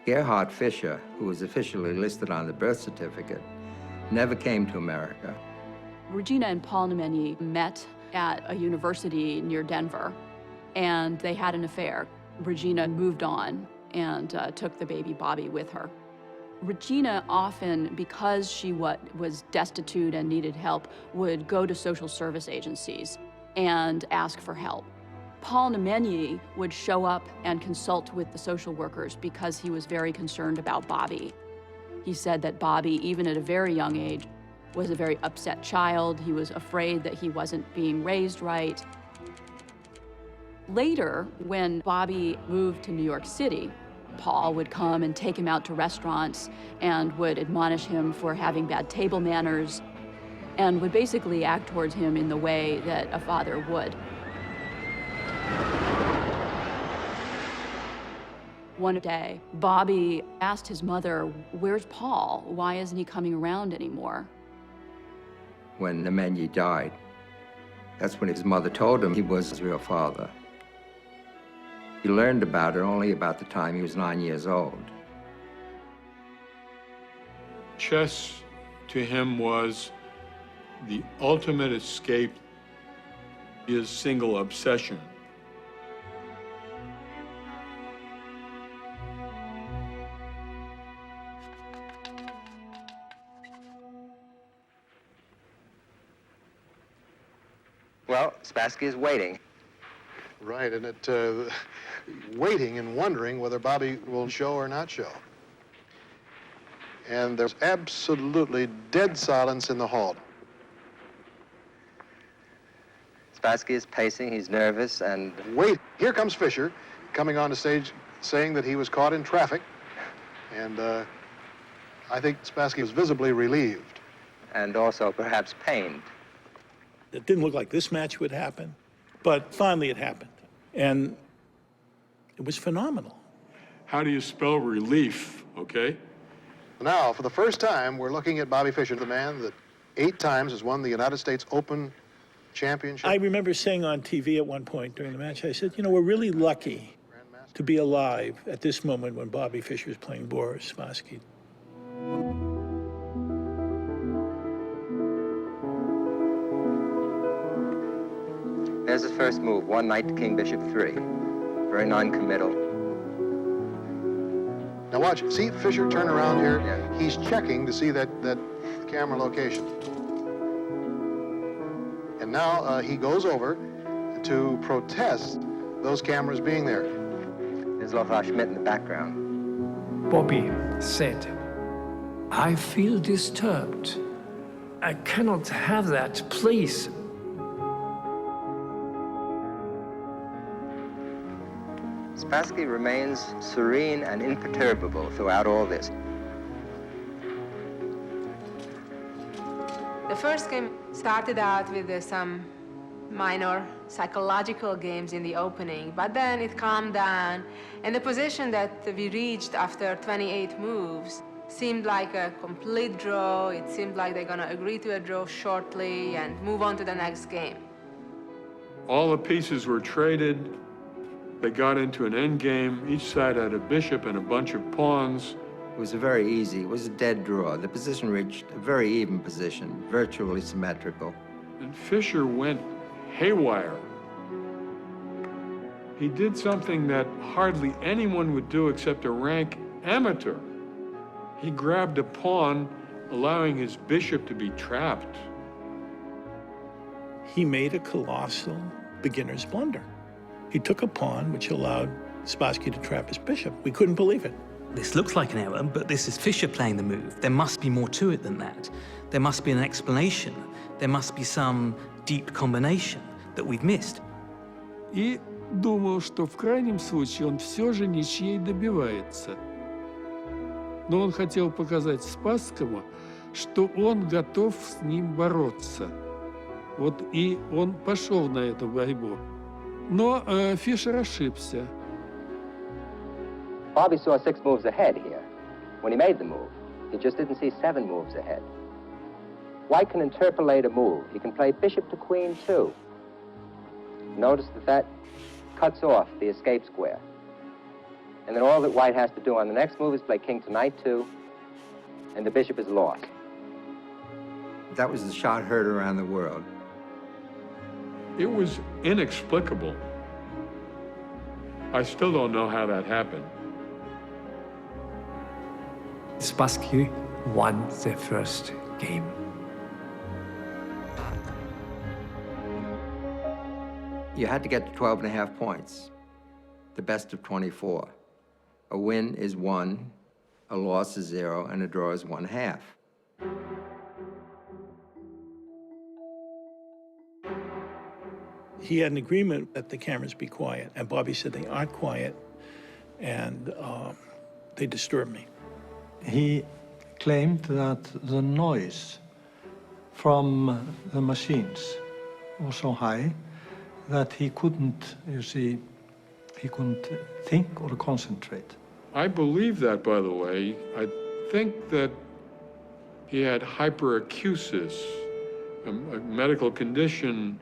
Speaker 6: Gerhard Fischer, who was officially listed on the birth certificate, never came to America.
Speaker 5: Regina and Paul Nemenyi met at a university near Denver, and they had an affair. Regina moved on and took the baby Bobby with her. Regina often, because she was destitute and needed help, would go to social service agencies and ask for help. Paul Nemenyi would show up and consult with the social workers because he was very concerned about Bobby. He said that Bobby, even at a very young age, was a very upset child. He was afraid that he wasn't being raised right. Later, when Bobby moved to New York City, Paul would come and take him out to restaurants and would admonish him for having bad table manners. and would basically act towards him in the way that a father would. One day, Bobby asked his mother, "Where's Paul? Why isn't he coming around anymore?"
Speaker 6: When Nemanja died, that's when his mother told him he was his real father. He learned about it only about the time he was 9 years old.
Speaker 14: Chess to him was the ultimate escape, his single obsession.
Speaker 6: Well, Spassky is waiting.
Speaker 7: Right, and waiting and wondering whether Bobby will show or not show. And there's absolutely dead silence in the hall.
Speaker 6: Spassky is pacing, he's nervous, and...
Speaker 7: Wait, here comes Fischer, coming on the stage saying that he was caught in traffic. And I think Spassky was visibly relieved.
Speaker 6: And also perhaps pained.
Speaker 26: It didn't look like this match would happen, but finally it happened. And it was phenomenal.
Speaker 14: How do you spell relief, okay?
Speaker 7: Now, for the first time, we're looking at Bobby Fischer, the man that 8 times has won the United States Open Championship.
Speaker 26: I remember saying on TV at one point during the match, I said, you know, we're really lucky to be alive at this moment when Bobby Fischer is playing Boris Spassky.
Speaker 6: There's his first move, 1 knight to King Bishop 3. Very non-committal.
Speaker 7: Now watch, see Fischer turn around here?
Speaker 6: Yeah.
Speaker 7: He's checking to see that camera location. And now he goes over to protest those cameras being there.
Speaker 6: There's Lothar Schmidt in the background.
Speaker 8: Bobby said, "I feel disturbed. I cannot have that, please."
Speaker 6: Spassky remains serene and imperturbable throughout all this.
Speaker 9: The first game started out with some minor psychological games in the opening, but then it calmed down, and the position that we reached after 28 moves seemed like a complete draw. It seemed like they're gonna agree to a draw shortly and move on to the next game.
Speaker 14: All the pieces were traded. They got into an end game. Each side had a bishop and a bunch of pawns.
Speaker 6: It was very easy. It was a dead draw. The position reached a very even position, virtually symmetrical.
Speaker 14: And Fischer went haywire. He did something that hardly anyone would do except a rank amateur. He grabbed a pawn, allowing his bishop to be trapped.
Speaker 26: He made a colossal beginner's blunder. He took a pawn, which allowed Spassky to trap his bishop. We couldn't believe it.
Speaker 13: This looks like an error, but this is Fischer playing the move. There must be more to it than that. There must be an explanation. There must be some deep combination that we've missed.
Speaker 10: И думал, что в крайнем случае он все же ничьей добивается. Но он хотел показать Спасскому, что он готов с ним бороться. Вот и он пошел на эту борьбу. Но Фишер ошибся.
Speaker 6: Bobby saw 6 moves ahead here. When he made the move, he just didn't see 7 moves ahead. White can interpolate a move. He can play bishop to queen, too. Notice that cuts off the escape square. And then all that White has to do on the next move is play king to knight 2, and the bishop is lost. That was the shot heard around the world.
Speaker 14: It was inexplicable. I still don't know how that happened.
Speaker 8: Spassky won the first game.
Speaker 6: You had to get to 12.5 points, the best of 24. A win is 1, a loss is 0, and a draw is 1/2.
Speaker 26: He had an agreement that the cameras be quiet, and Bobby said they aren't quiet, and they disturb me.
Speaker 17: He claimed that the noise from the machines was so high that he couldn't, you see, he couldn't think or concentrate.
Speaker 14: I believe that, by the way. I think that he had hyperacusis, a medical condition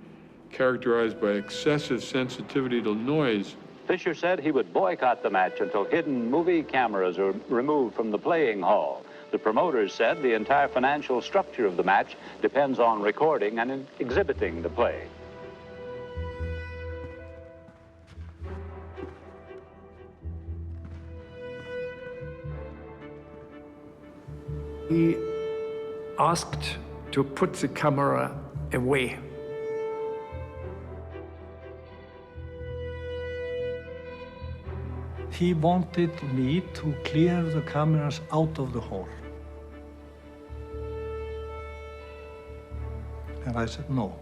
Speaker 14: characterized by excessive sensitivity to noise.
Speaker 11: Fischer said he would boycott the match until hidden movie cameras are removed from the playing hall. The promoters said the entire financial structure of the match depends on recording and exhibiting the play.
Speaker 8: He asked to put the camera away.
Speaker 17: He wanted me to clear the cameras out of the hall. And I said no.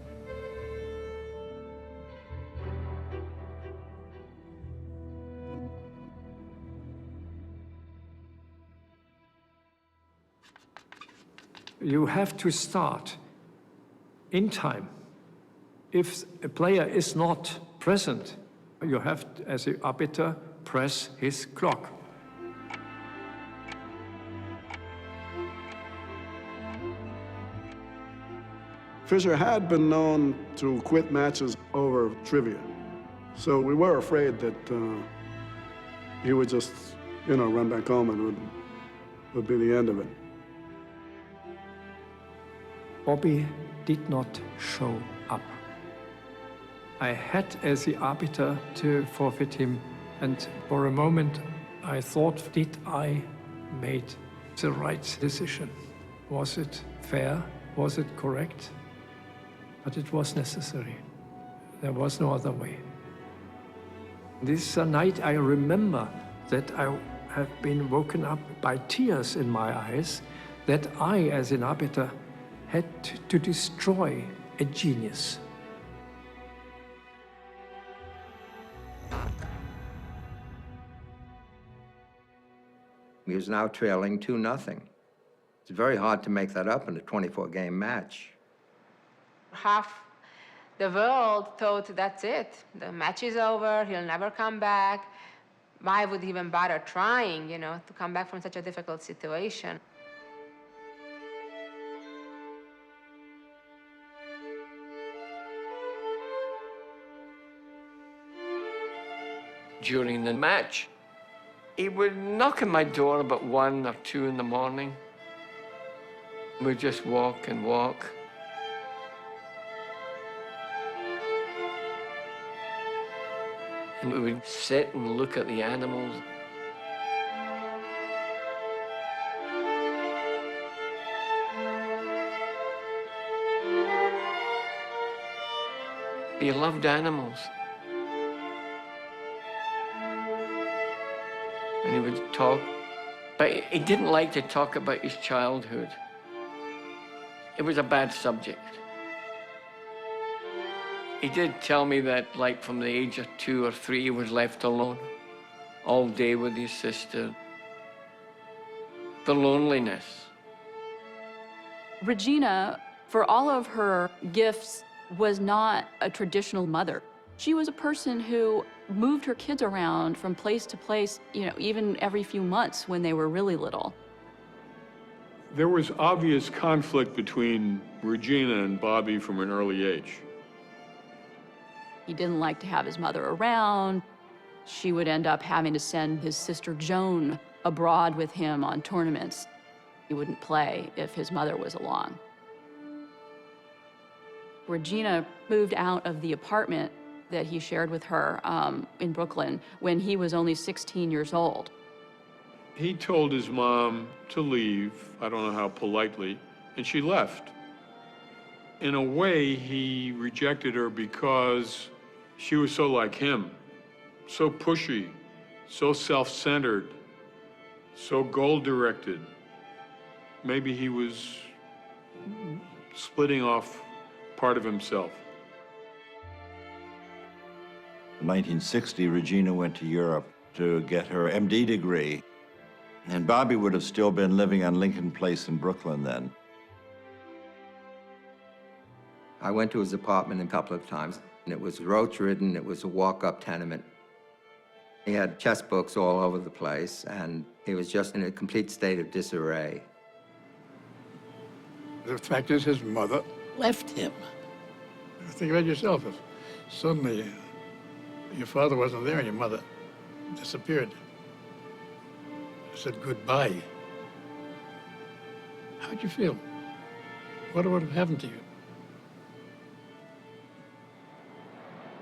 Speaker 8: You have to start in time. If a player is not present, you have, as an arbiter, press his clock.
Speaker 12: Fischer had been known to quit matches over trivia. So we were afraid that he would just, run back home and would be the end of it.
Speaker 8: Bobby did not show up. I had, as the arbiter, to forfeit him, and for a moment I thought, did I made the right decision? Was it fair? Was it correct? But it was necessary. There was no other way. This night I remember that I have been woken up by tears in my eyes, that I, as an arbiter, had to destroy a genius.
Speaker 6: He was now trailing 2-0. It's very hard to make that up in a 24-game match.
Speaker 9: Half the world thought that's it. The match is over, he'll never come back. Why would he even bother trying, to come back from such a difficult situation?
Speaker 15: During the match, he would knock on my door about 1 or 2 in the morning. We'd just walk and walk. And we would sit and look at the animals. He loved animals. And he would talk, but he didn't like to talk about his childhood. It was a bad subject. He did tell me that, like, from the age of 2 or 3, he was left alone all day with his sister. The loneliness.
Speaker 5: Regina, for all of her gifts, was not a traditional mother. She was a person who moved her kids around from place to place, even every few months when they were really little.
Speaker 14: There was obvious conflict between Regina and Bobby from an early age.
Speaker 5: He didn't like to have his mother around. She would end up having to send his sister Joan abroad with him on tournaments. He wouldn't play if his mother was along. Regina moved out of the apartment that he shared with her in Brooklyn when he was only 16 years old.
Speaker 14: He told his mom to leave, I don't know how politely, and she left. In a way, he rejected her because she was so like him, so pushy, so self-centered, so goal-directed. Maybe he was splitting off part of himself.
Speaker 18: In 1960, Regina went to Europe to get her MD degree, and Bobby would have still been living on Lincoln Place in Brooklyn then.
Speaker 6: I went to his apartment a couple of times, and it was roach-ridden. It was a walk-up tenement. He had chess books all over the place, and he was just in a complete state of disarray.
Speaker 2: The fact is, his mother left him. Think about yourself. If suddenly your father wasn't there and your mother disappeared, said goodbye, how'd you feel? What would have happened to you?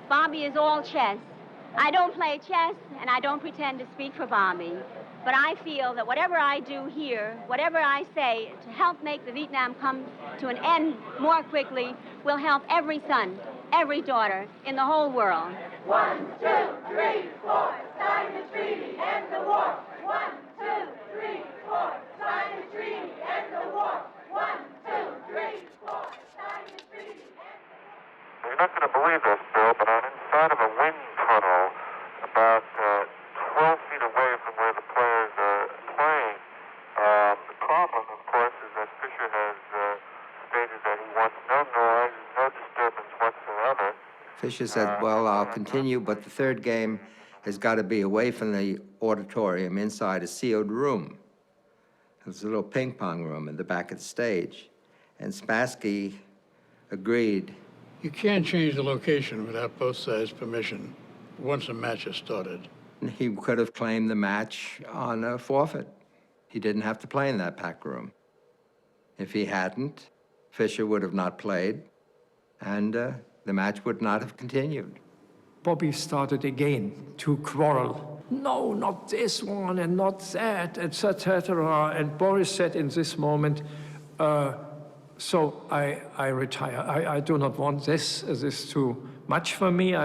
Speaker 16: Bobby is all chess. I don't play chess, and I don't pretend to speak for Bobby. But I feel that whatever I do here, whatever I say to help make the Vietnam come to an end more quickly, will help every son, every daughter in the whole world.
Speaker 19: 1, 2, 3, 4, sign the treaty, end the war. 1, 2, 3, 4, sign the treaty, end the war. 1, 2, 3, 4, sign the treaty, end the war.
Speaker 20: You're not going to believe this, Bill, but I'm inside of a wind tunnel about 12 feet away from where the players are playing. The problem, of course, is that Fischer has stated that he wants no noise, no disturbance whatsoever.
Speaker 6: Fischer said, well, I'll continue, but the third game has got to be away from the auditorium inside a sealed room. There's a little ping pong room in the back of the stage. And Spassky agreed.
Speaker 2: You can't change the location without both sides' permission once a match is started.
Speaker 6: He could have claimed the match on a forfeit. He didn't have to play in that packed room. If he hadn't, Fischer would have not played, and the match would not have continued.
Speaker 8: Bobby started again to quarrel. No, not this one and not that, etc. And Boris said in this moment, so I retire. I do not want this. This is too much for me.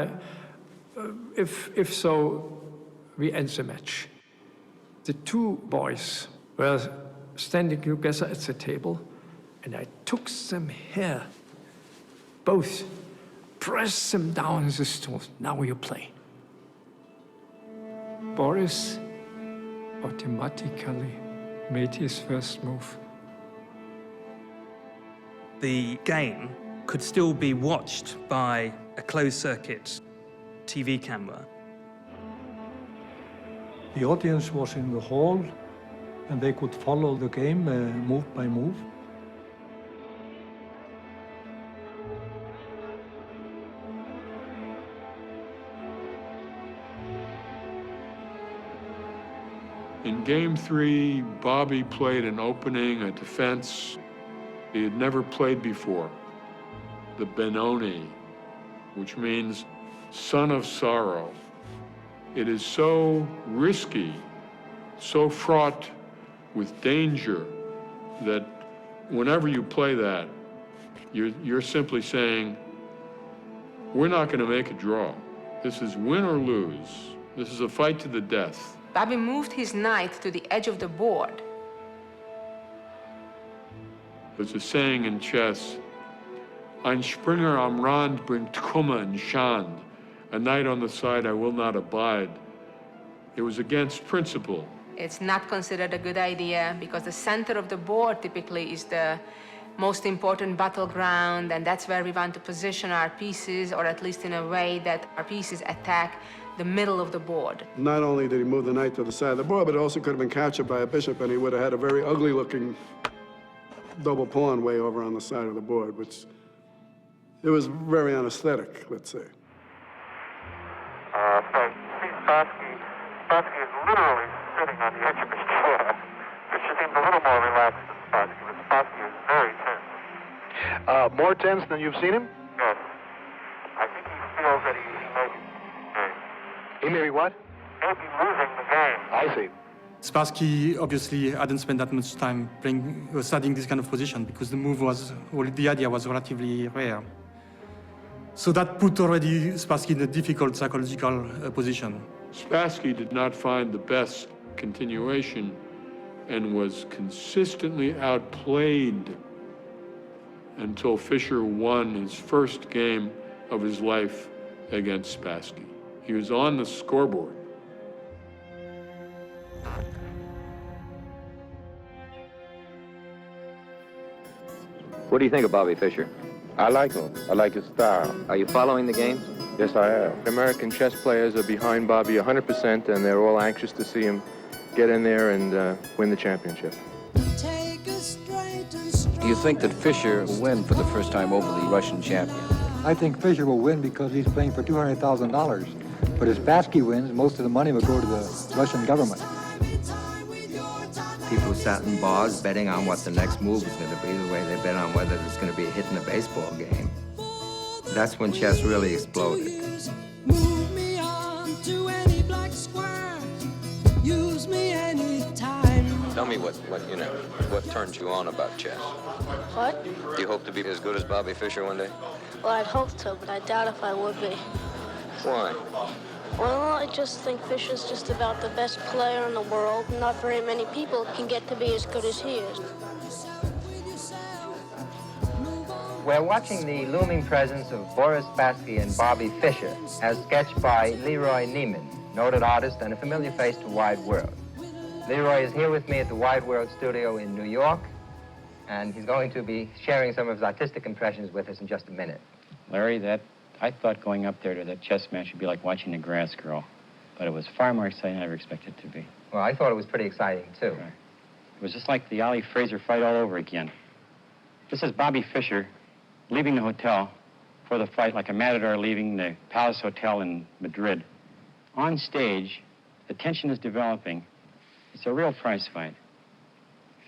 Speaker 8: If so, we end the match. The two boys were standing together at the table, and I took them here, both, pressed them down on the stool. Now you play. Boris automatically made his first move.
Speaker 13: The game could still be watched by a closed-circuit TV camera.
Speaker 17: The audience was in the hall, and they could follow the game move by move.
Speaker 14: In Game 3, Bobby played an opening, a defense he had never played before, the Benoni, which means son of sorrow. It is so risky, so fraught with danger that whenever you play that, you're simply saying, we're not going to make a draw. This is win or lose. This is a fight to the death.
Speaker 9: Bobby moved his knight to the edge of the board.
Speaker 14: There's a saying in chess, Ein Springer am Rand bringt Kummer und Schand. A knight on the side I will not abide. It was against principle.
Speaker 9: It's not considered a good idea because the center of the board typically is the most important battleground, and that's where we want to position our pieces, or at least in a way that our pieces attack the middle of the board.
Speaker 12: Not only did he move the knight to the side of the board, but it also could have been captured by a bishop, and he would have had a very ugly-looking double pawn way over on the side of the board, which it was very unaesthetic, let's say.
Speaker 20: Spassky is literally sitting on the edge of his chair, which seems a little more relaxed than Spassky, but Spassky is very tense.
Speaker 7: More tense than you've seen him?
Speaker 20: Yes. I think he feels that he may be
Speaker 7: He may be what?
Speaker 20: maybe losing the game.
Speaker 7: I see.
Speaker 21: Spassky obviously hadn't spent that much time studying this kind of position because the idea was relatively rare. So that put already Spassky in a difficult psychological position.
Speaker 14: Spassky did not find the best continuation and was consistently outplayed until Fischer won his first game of his life against Spassky. He was on the scoreboard.
Speaker 29: What do you think of Bobby Fischer?
Speaker 1: I like him. I like his style.
Speaker 29: Are you following the game?
Speaker 1: Yes, I am.
Speaker 3: American chess players are behind Bobby 100%, and they're all anxious to see him get in there and win the championship.
Speaker 4: Do you think that Fischer will win for the first time over the Russian champion?
Speaker 22: I think Fischer will win because he's playing for $200,000. But if Spassky wins, most of the money will go to the Russian government.
Speaker 6: People sat in bars betting on what the next move was going to be, the way they bet on whether there's going to be a hit in a baseball game. That's when chess really exploded.
Speaker 19: Move me on to any black square. Use me anytime.
Speaker 4: Tell me what turns you on about chess?
Speaker 23: What?
Speaker 4: Do you hope to be as good as Bobby Fischer one day?
Speaker 23: Well, I'd hope to, but I doubt if I would be.
Speaker 4: Why?
Speaker 23: Well, I just think Fischer's just about the best player in the world. Not very many people can get to be as good as he is.
Speaker 6: We're watching the looming presence of Boris Spassky and Bobby Fischer, as sketched by Leroy Neiman, noted artist and a familiar face to Wide World. Leroy is here with me at the Wide World studio in New York, and he's going to be sharing some of his artistic impressions with us in just a minute.
Speaker 24: Larry, I thought going up there to that chess match would be like watching the grass grow, but it was far more exciting than I ever expected it to be.
Speaker 6: Well, I thought it was pretty exciting, too.
Speaker 24: Right. It was just like the Ali Fraser fight all over again. This is Bobby Fischer leaving the hotel for the fight like a matador leaving the Palace Hotel in Madrid. On stage, the tension is developing. It's a real prize fight.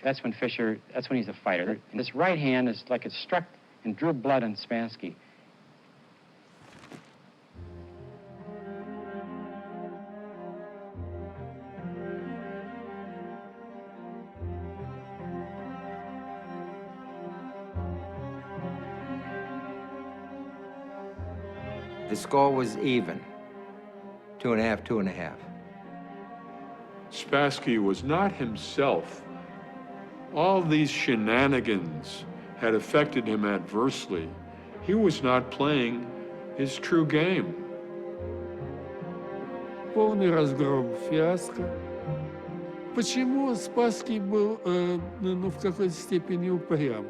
Speaker 24: That's when he's a fighter. And this right hand is like it struck and drew blood on Spassky.
Speaker 6: The score was even. 2.5, 2.5.
Speaker 14: Spassky was not himself. All these shenanigans had affected him adversely. He was not playing his true game.
Speaker 10: Полный разгром, фиаско. Почему Спасский был, в какой-то степени упрям?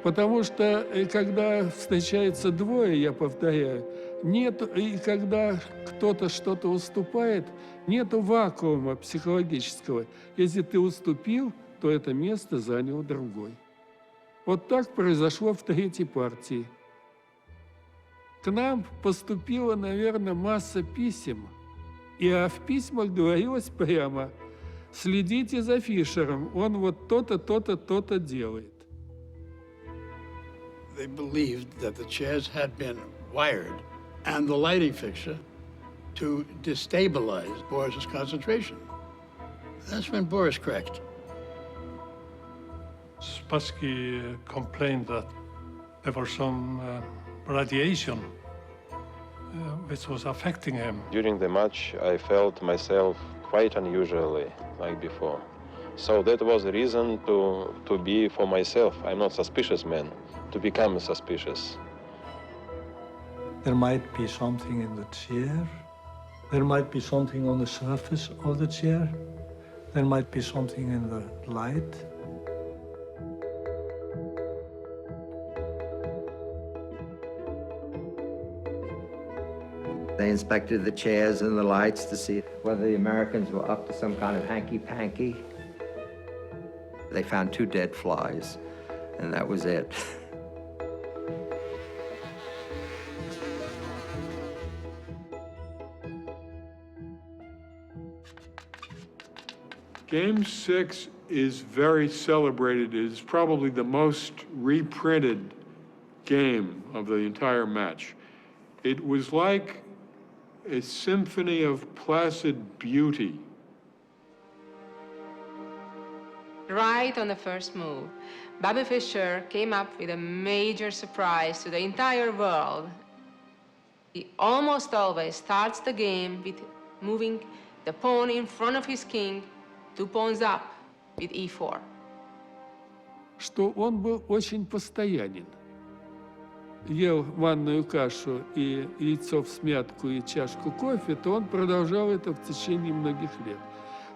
Speaker 10: Потому что, когда встречается двое, я повторяю, и когда кто-то что-то уступает, нету вакуума психологического. Если ты уступил, то это место занял другой. Вот так произошло в третьей партии. К нам поступила, наверное, масса писем, в письмах говорилось прямо: следите за Фишером, он вот то-то, то-то, то-то делает.
Speaker 2: They believed that the chairs had been wired and the lighting fixture to destabilize Boris's concentration. That's when Boris cracked.
Speaker 17: Spassky complained that there was some radiation which was affecting him.
Speaker 3: During the match, I felt myself quite unusually, like before. So that was the reason to be for myself. I'm not suspicious man, to become suspicious.
Speaker 17: There might be something in the chair. There might be something on the surface of the chair. There might be something in the light.
Speaker 6: They inspected the chairs and the lights to see whether the Americans were up to some kind of hanky-panky. They found 2 dead flies, and that was it.
Speaker 14: Game 6 is very celebrated. It is probably the most reprinted game of the entire match. It was like a symphony of placid beauty.
Speaker 9: Right on the first move, Bobby Fischer came up with a major surprise to the entire world. He almost always starts the game with moving the pawn in front of his king 2 pawns up with e4.
Speaker 10: Что он был очень постоянен. Ел манную кашу и яйцо всмятку и чашку кофе, то он продолжал это в течение многих лет.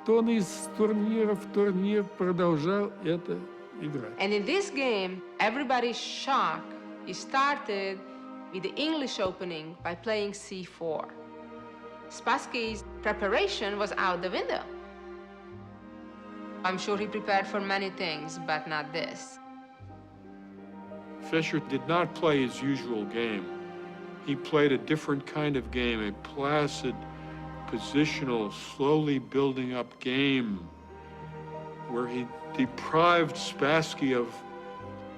Speaker 10: То он из турнира в турнир продолжал это играть.
Speaker 9: And in this game, everybody's shock, he started with the English opening by playing c4. Spassky's preparation was out the window. I'm sure he prepared for many things, but not this.
Speaker 14: Fischer did not play his usual game. He played a different kind of game, a placid, positional, slowly building up game where he deprived Spassky of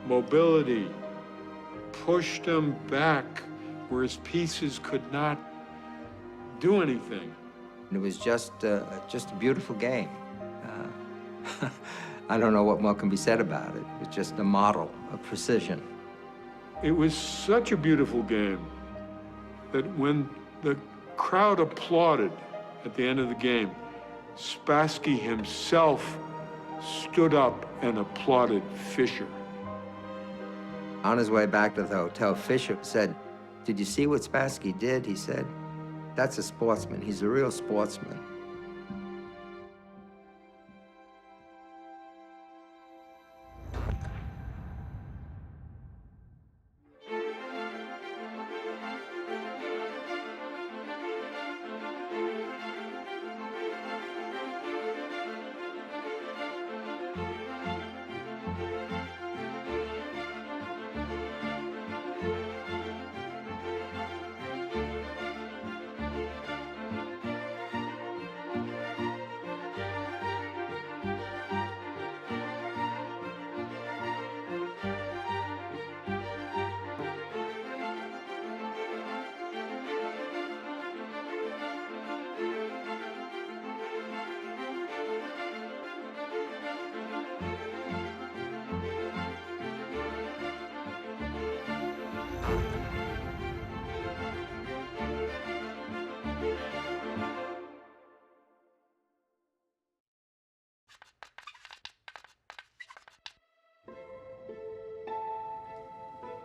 Speaker 14: mobility, pushed him back where his pieces could not do anything.
Speaker 6: It was just a beautiful game. I don't know what more can be said about it. It was just a model of precision.
Speaker 14: It was such a beautiful game that when the crowd applauded at the end of the game, Spassky himself stood up and applauded Fischer.
Speaker 6: On his way back to the hotel, Fischer said, "Did you see what Spassky did?" He said, "That's a sportsman. He's a real sportsman."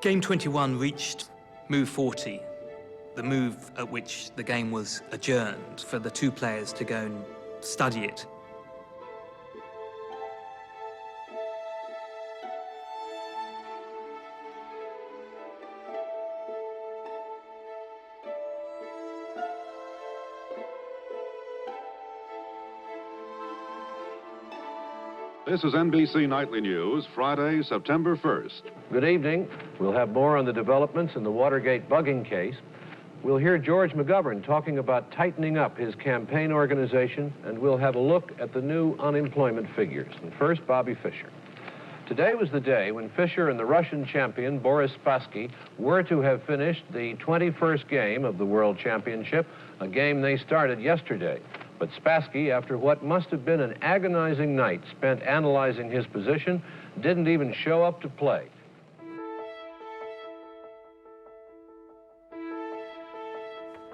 Speaker 13: Game 21 reached move 40, the move at which the game was adjourned for the two players to go and study it.
Speaker 5: This is NBC Nightly News, Friday, September 1st.
Speaker 11: Good evening. We'll have more on the developments in the Watergate bugging case. We'll hear George McGovern talking about tightening up his campaign organization, and we'll have a look at the new unemployment figures. And first, Bobby Fischer. Today was the day when Fischer and the Russian champion, Boris Spassky, were to have finished the 21st game of the World Championship, a game they started yesterday. But Spassky, after what must have been an agonizing night spent analyzing his position, didn't even show up to play.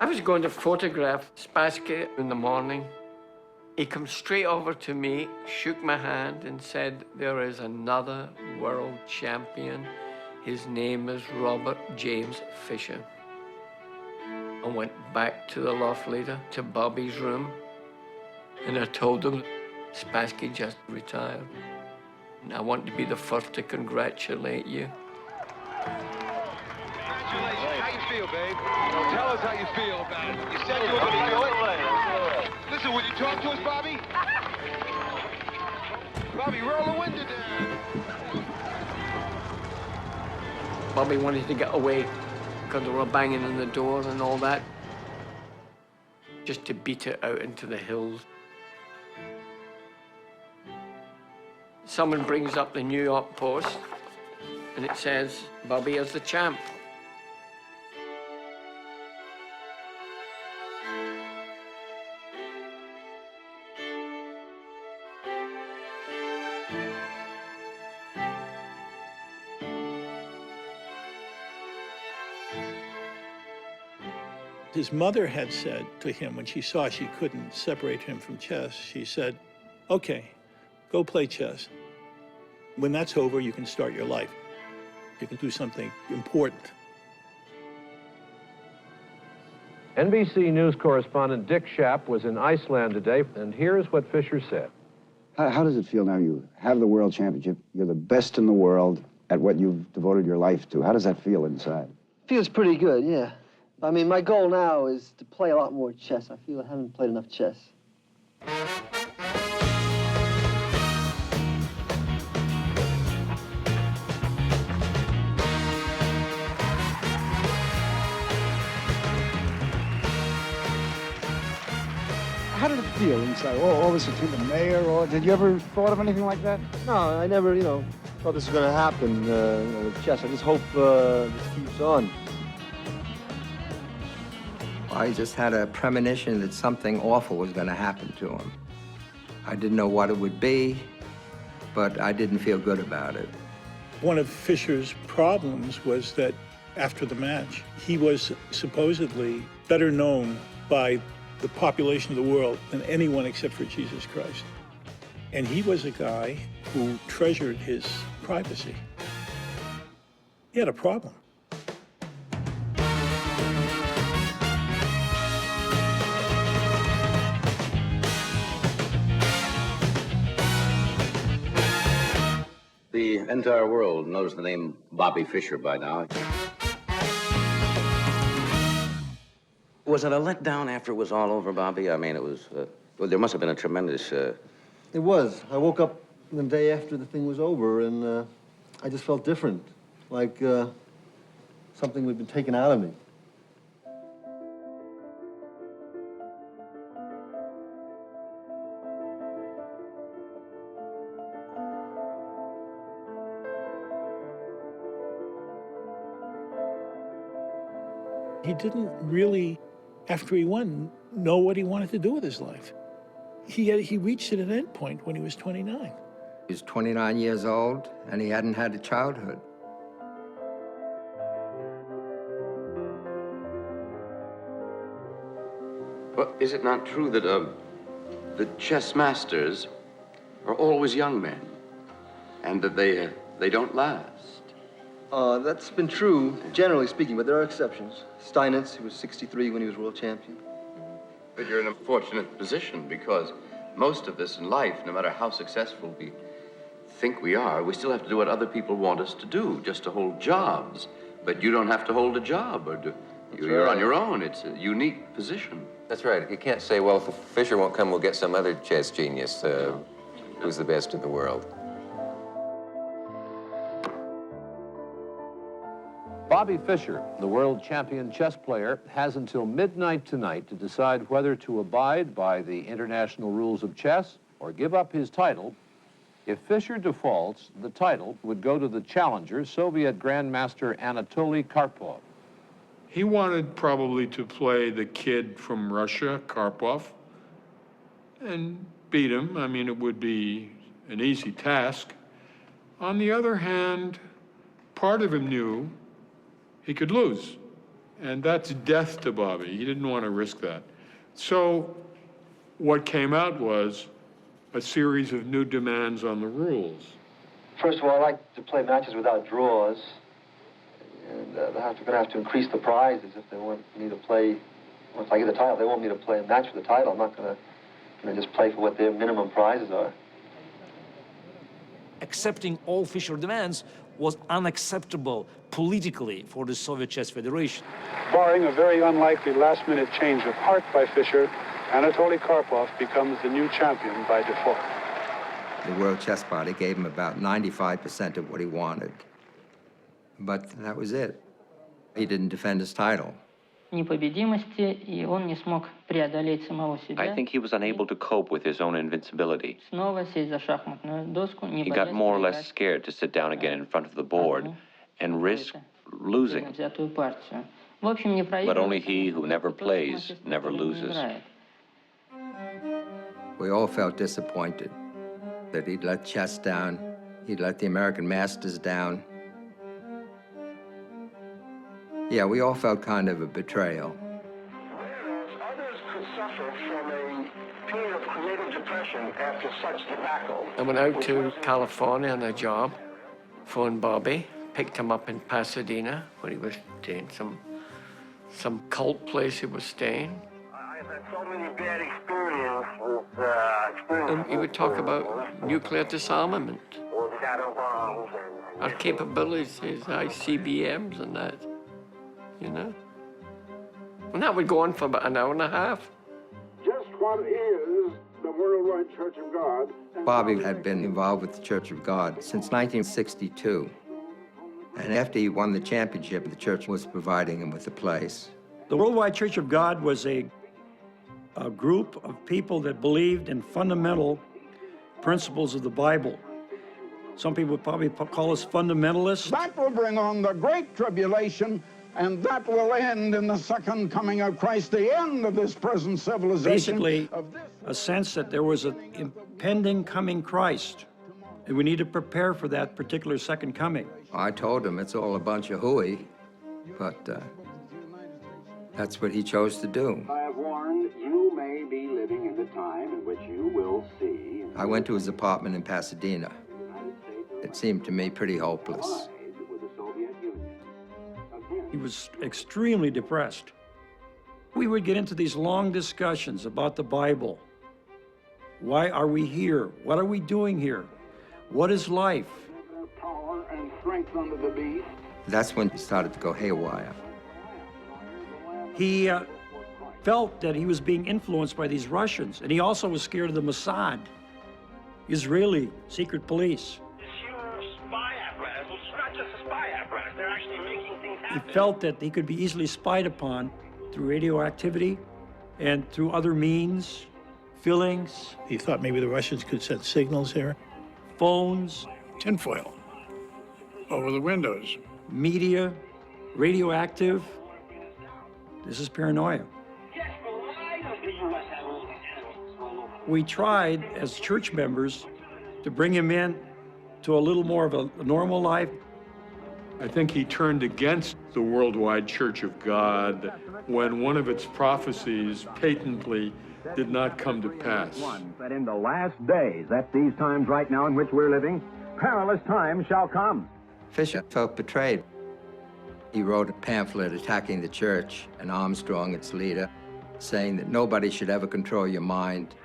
Speaker 15: I was going to photograph Spassky in the morning. He came straight over to me, shook my hand, and said, "There is another world champion. His name is Robert James Fischer." I went back to the loft leader, to Bobby's room, and I told him Spassky just retired. And I want to be the first to congratulate you.
Speaker 16: Congratulations. How you feel, babe? Tell us how you feel about it. You said you were going to do it. Listen, will you talk to us, Bobby? Bobby, roll the window down.
Speaker 15: Bobby wanted to get away because they were banging on the door and all that. Just to beat it out into the hills. Someone brings up the New York Post, and it says, "Bobby is the champ."
Speaker 2: His mother had said to him when she saw she couldn't separate him from chess, she said, "Okay, go play chess. When that's over, you can start your life. You can do something important."
Speaker 11: NBC News correspondent Dick Schaap was in Iceland today, and here's what Fischer said.
Speaker 7: How does it feel now? You have the world championship. You're the best in the world at what you've devoted your life to. How does that feel inside?
Speaker 8: Feels pretty good, yeah. I mean, my goal now is to play a lot more chess. I feel I haven't played enough chess.
Speaker 7: How did it feel inside? All this between the mayor, or did you ever thought of anything like that?
Speaker 8: No, I never, thought this was going to happen with chess. I just hope this keeps on.
Speaker 6: I just had a premonition that something awful was going to happen to him. I didn't know what it would be, but I didn't feel good about it.
Speaker 2: One of Fischer's problems was that after the match, he was supposedly better known by the population of the world than anyone except for Jesus Christ. And he was a guy who treasured his privacy. He had a problem.
Speaker 12: The entire world knows the name Bobby Fischer by now. Was it a letdown after it was all over, Bobby? I mean, it was, well, there must have been a tremendous...
Speaker 8: It was. I woke up the day after the thing was over, and I just felt different, like something had been taken out of me.
Speaker 2: He didn't really, after he won, know what he wanted to do with his life. He reached an end point when he was 29.
Speaker 6: He was 29 years old, and he hadn't had a childhood.
Speaker 12: Well, is it not true that the chess masters are always young men, and that they don't last?
Speaker 8: That's been true, generally speaking, but there are exceptions. Steinitz, who was 63 when he was world champion.
Speaker 12: But you're in a fortunate position, because most of us in life, no matter how successful we think we are, we still have to do what other people want us to do, just to hold jobs. But you don't have to hold a job, or do. You're on your own. It's a unique position.
Speaker 18: That's right. You can't say, well, if Fischer won't come, we'll get some other chess genius who's the best in the world.
Speaker 11: Bobby Fischer, the world champion chess player, has until midnight tonight to decide whether to abide by the international rules of chess or give up his title. If Fischer defaults, the title would go to the challenger, Soviet Grandmaster Anatoly Karpov.
Speaker 14: He wanted probably to play the kid from Russia, Karpov, and beat him. I mean, it would be an easy task. On the other hand, part of him knew he could lose, and that's death to Bobby. He didn't want to risk that. So what came out was a series of new demands on the rules.
Speaker 8: First of all, I like to play matches without draws, and they're going to have to increase the prizes if they want me to play. Once I get the title, they want me to play a match for the title. I'm not going to just play for what their minimum prizes are.
Speaker 20: Accepting all Fischer demands was unacceptable politically for the Soviet Chess Federation.
Speaker 25: Barring a very unlikely last-minute change of heart by Fischer, Anatoly Karpov becomes the new champion by default.
Speaker 6: The World Chess Party gave him about 95% of what he wanted. But that was it. He didn't defend his title.
Speaker 24: I think he was unable to cope with his own invincibility. He got more or less scared to sit down again in front of the board and risk losing. But only he who never plays never loses.
Speaker 6: We all felt disappointed that he'd let chess down, he'd let the American masters down. Yeah, we all felt kind of a betrayal.
Speaker 15: I went out to California on a job, phoned Bobby, picked him up in Pasadena, where he was staying, some cult place he was staying.
Speaker 19: I've had so many bad experiences
Speaker 15: And he would talk about nuclear disarmament, our capabilities, his ICBMs and that, you know. And that would go on for about an hour and a half.
Speaker 1: Just what is the Worldwide Church of God?
Speaker 6: Bobby had been involved with the Church of God since 1962. And after he won the championship, the church was providing him with a place.
Speaker 4: The Worldwide Church of God was a group of people that believed in fundamental principles of the Bible. Some people would probably call us fundamentalists.
Speaker 1: That will bring on the great tribulation, and that will end in the second coming of Christ, the end of this present civilization.
Speaker 4: Basically, a sense that there was an impending coming Christ, and we need to prepare for that particular second coming.
Speaker 6: I told him it's all a bunch of hooey, but that's what he chose to do.
Speaker 1: I have warned you may be living in the time in which you will see.
Speaker 6: I went to his apartment in Pasadena. It seemed to me pretty hopeless.
Speaker 4: He was extremely depressed. We would get into these long discussions about the Bible. Why are we here? What are we doing here? What is life?
Speaker 1: Power and strength under the beast.
Speaker 6: That's when he started to go haywire.
Speaker 4: He felt that he was being influenced by these Russians, and he also was scared of the Mossad, Israeli secret police. He felt that he could be easily spied upon through radioactivity and through other means, fillings.
Speaker 2: He thought maybe the Russians could send signals here.
Speaker 4: Phones.
Speaker 2: Tinfoil over the windows.
Speaker 4: Media, radioactive. This is paranoia. We tried, as church members, to bring him in to a little more of a normal life.
Speaker 14: I think he turned against the Worldwide Church of God when one of its prophecies patently did not come to pass.
Speaker 21: That in the last days, at these times right now in which we're living, perilous times shall come.
Speaker 6: Fischer felt betrayed. He wrote a pamphlet attacking the church and Armstrong, its leader, saying that nobody should ever control your mind.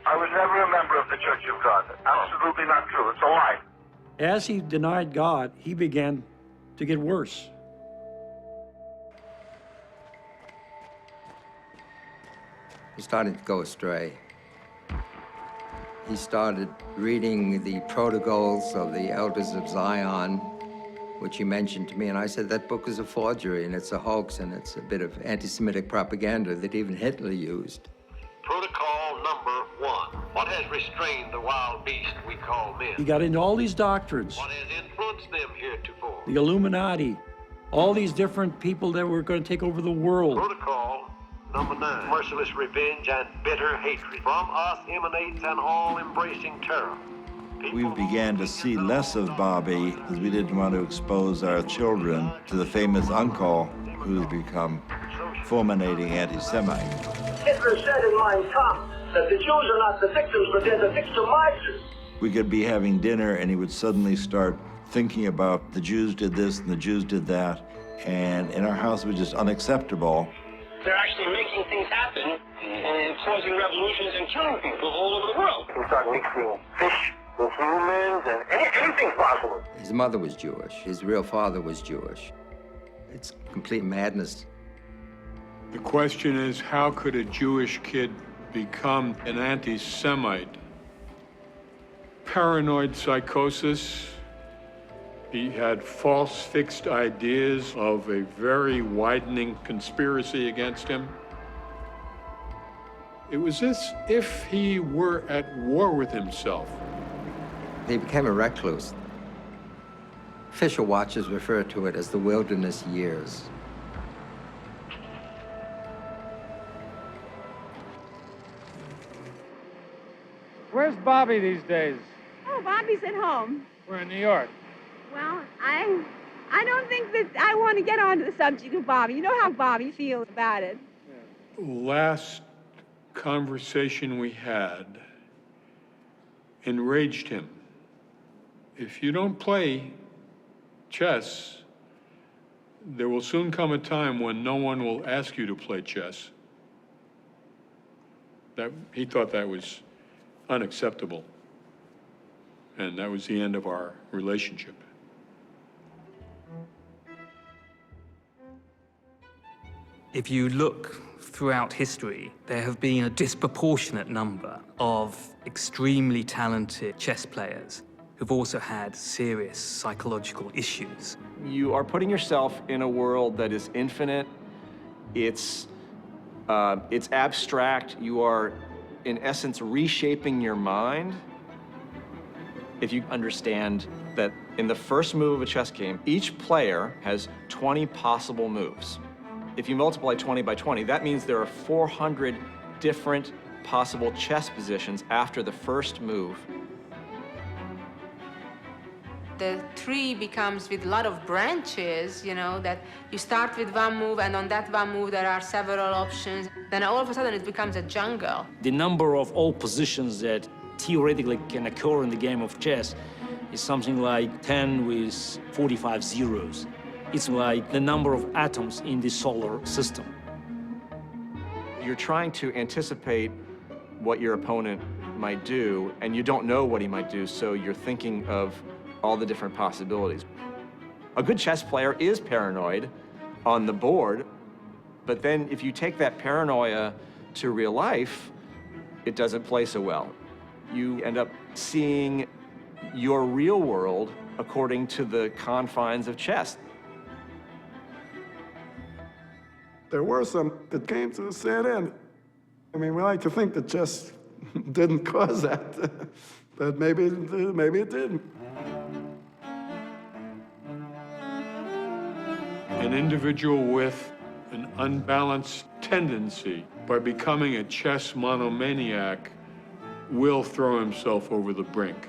Speaker 22: I was never a member of the Church of God. Absolutely not true. It's a lie.
Speaker 4: As he denied God, he began to get worse.
Speaker 6: He started to go astray. He started reading the protocols of the Elders of Zion, which he mentioned to me, and I said, that book is a forgery, and it's a hoax, and it's a bit of anti-Semitic propaganda that even Hitler used.
Speaker 22: Protocol number 1. What has restrained the wild beast we call men?
Speaker 4: He got into all these doctrines.
Speaker 22: What has influenced them heretofore?
Speaker 4: The Illuminati, all these different people that were going to take over the world.
Speaker 22: Protocol number 9. Merciless revenge and bitter hatred. From us emanates an all-embracing terror.
Speaker 23: We began to see less of Bobby because we didn't want to expose our children to the famous uncle who's become fulminating anti-Semite.
Speaker 22: Hitler said in Mein Kampf that the Jews are not the victims, but they're the victimizers.
Speaker 23: We could be having dinner and he would suddenly start thinking about the Jews did this and the Jews did that, and in our house it was just unacceptable.
Speaker 22: They're actually making things happen and causing revolutions and killing people all over the world. We start mixing fish with humans and anything's possible.
Speaker 6: His mother was Jewish. His real father was Jewish. It's complete madness.
Speaker 14: The question is, how could a Jewish kid become an anti-Semite? Paranoid psychosis. He had false fixed ideas of a very widening conspiracy against him. It was as if he were at war with himself.
Speaker 6: He became a recluse. Fischer watchers refer to it as the wilderness years.
Speaker 26: Where's Bobby these days?
Speaker 27: Oh, Bobby's at home.
Speaker 26: We're in New York.
Speaker 27: Well, I don't think that I want to get onto the subject of Bobby. You know how Bobby feels about it.
Speaker 14: Last conversation we had enraged him. If you don't play chess, there will soon come a time when no one will ask you to play chess. He thought that was unacceptable. And that was the end of our relationship.
Speaker 3: If you look throughout history, there have been a disproportionate number of extremely talented chess players who've also had serious psychological issues.
Speaker 5: You are putting yourself in a world that is infinite. It's abstract. You are, in essence, reshaping your mind. If you understand that in the first move of a chess game, each player has 20 possible moves. If you multiply 20 by 20, that means there are 400 different possible chess positions after the first move.
Speaker 9: The tree becomes with a lot of branches, you know, that you start with one move, and on that one move there are several options. Then all of a sudden it becomes a jungle.
Speaker 20: The number of all positions that theoretically can occur in the game of chess is something like 10 with 45 zeros. It's like the number of atoms in the solar system.
Speaker 5: You're trying to anticipate what your opponent might do, and you don't know what he might do, so you're thinking of all the different possibilities. A good chess player is paranoid on the board, but then if you take that paranoia to real life, it doesn't play so well. You end up seeing your real world according to the confines of chess.
Speaker 1: There were some that came to a sad end. I mean, we like to think that chess didn't cause that, but maybe it didn't.
Speaker 14: An individual with an unbalanced tendency, by becoming a chess monomaniac, will throw himself over the brink.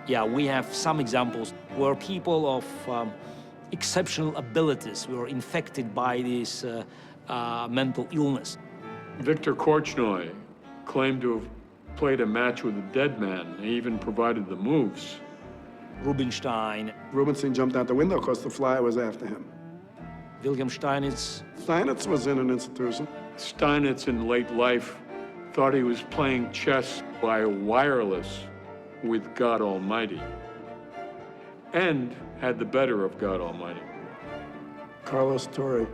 Speaker 20: Yeah, we have some examples where people of exceptional abilities were infected by this mental illness.
Speaker 14: Victor Korchnoi claimed to have played a match with a dead man. He even provided the moves.
Speaker 20: Rubinstein.
Speaker 1: Rubinstein jumped out the window because the fly was after him.
Speaker 20: Wilhelm Steinitz.
Speaker 1: Steinitz was in an institution.
Speaker 14: Steinitz in late life thought he was playing chess by wireless with God Almighty, and had the better of God Almighty.
Speaker 1: Carlos Torre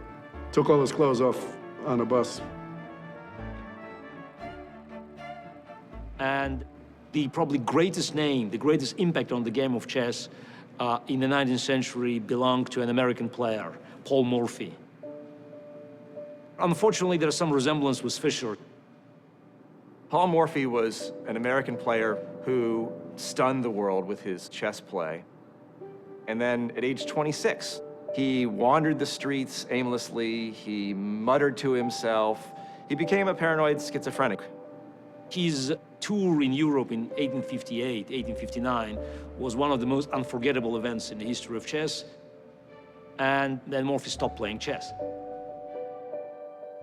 Speaker 1: took all his clothes off on a bus.
Speaker 20: And the probably greatest name, the greatest impact on the game of chess in the 19th century belonged to an American player, Paul Morphy. Unfortunately, there's some resemblance with Fischer.
Speaker 5: Paul Morphy was an American player who stunned the world with his chess play. And then at age 26, he wandered the streets aimlessly, he muttered to himself, he became a paranoid schizophrenic.
Speaker 20: His tour in Europe in 1858, 1859 was one of the most unforgettable events in the history of chess. And then Morphy stopped playing chess.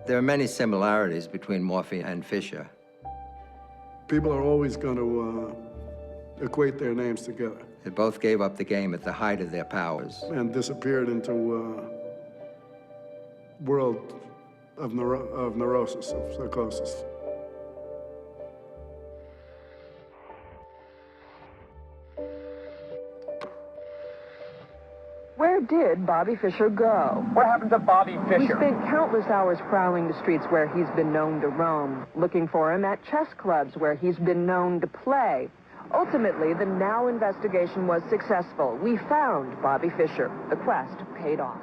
Speaker 6: There are many similarities between Morphy and Fischer.
Speaker 1: People are always going to equate their names together.
Speaker 6: They both gave up the game at the height of their powers.
Speaker 1: And disappeared into a world of neurosis, of psychosis.
Speaker 10: Where did Bobby Fischer go?
Speaker 22: What happened to Bobby Fischer?
Speaker 10: He spent countless hours prowling the streets where he's been known to roam, looking for him at chess clubs where he's been known to play. Ultimately, the Now investigation was successful. We found Bobby Fischer. The quest paid off.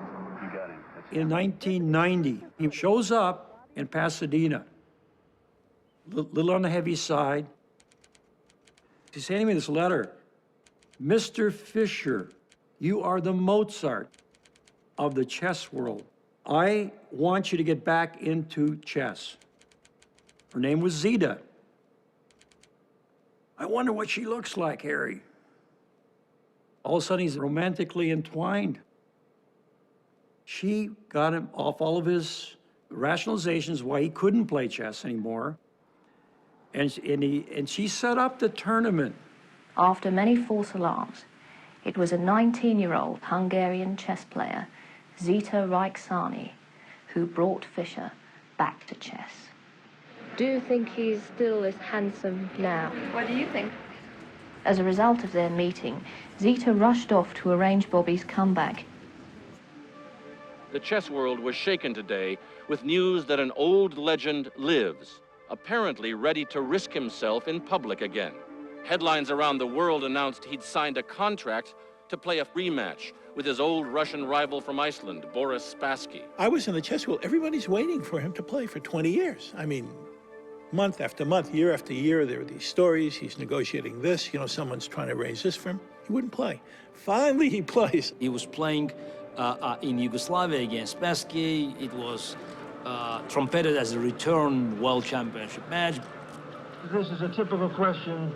Speaker 4: In 1990, he shows up in Pasadena, a little on the heavy side. He's handing me this letter. Mr. Fischer, you are the Mozart of the chess world. I want you to get back into chess. Her name was Zita. I wonder what she looks like, Harry. All of a sudden, he's romantically entwined. She got him off all of his rationalizations why he couldn't play chess anymore. And she set up the tournament.
Speaker 13: After many false alarms, it was a 19-year-old Hungarian chess player, Zita Reiksani, who brought Fischer back to chess. Do you think he's still as handsome now?
Speaker 27: What do you think?
Speaker 13: As a result of their meeting, Zita rushed off to arrange Bobby's comeback.
Speaker 7: The chess world was shaken today with news that an old legend lives, apparently ready to risk himself in public again. Headlines around the world announced he'd signed a contract to play a rematch with his old Russian rival from Iceland, Boris Spassky.
Speaker 2: I was in the chess world. Everybody's waiting for him to play for 20 years. I mean, month after month, year after year, there are these stories. He's negotiating this. Someone's trying to raise this for him. He wouldn't play. Finally, he plays.
Speaker 20: He was playing in Yugoslavia against Spassky. It was trumpeted as a return World Championship match.
Speaker 8: This is a typical question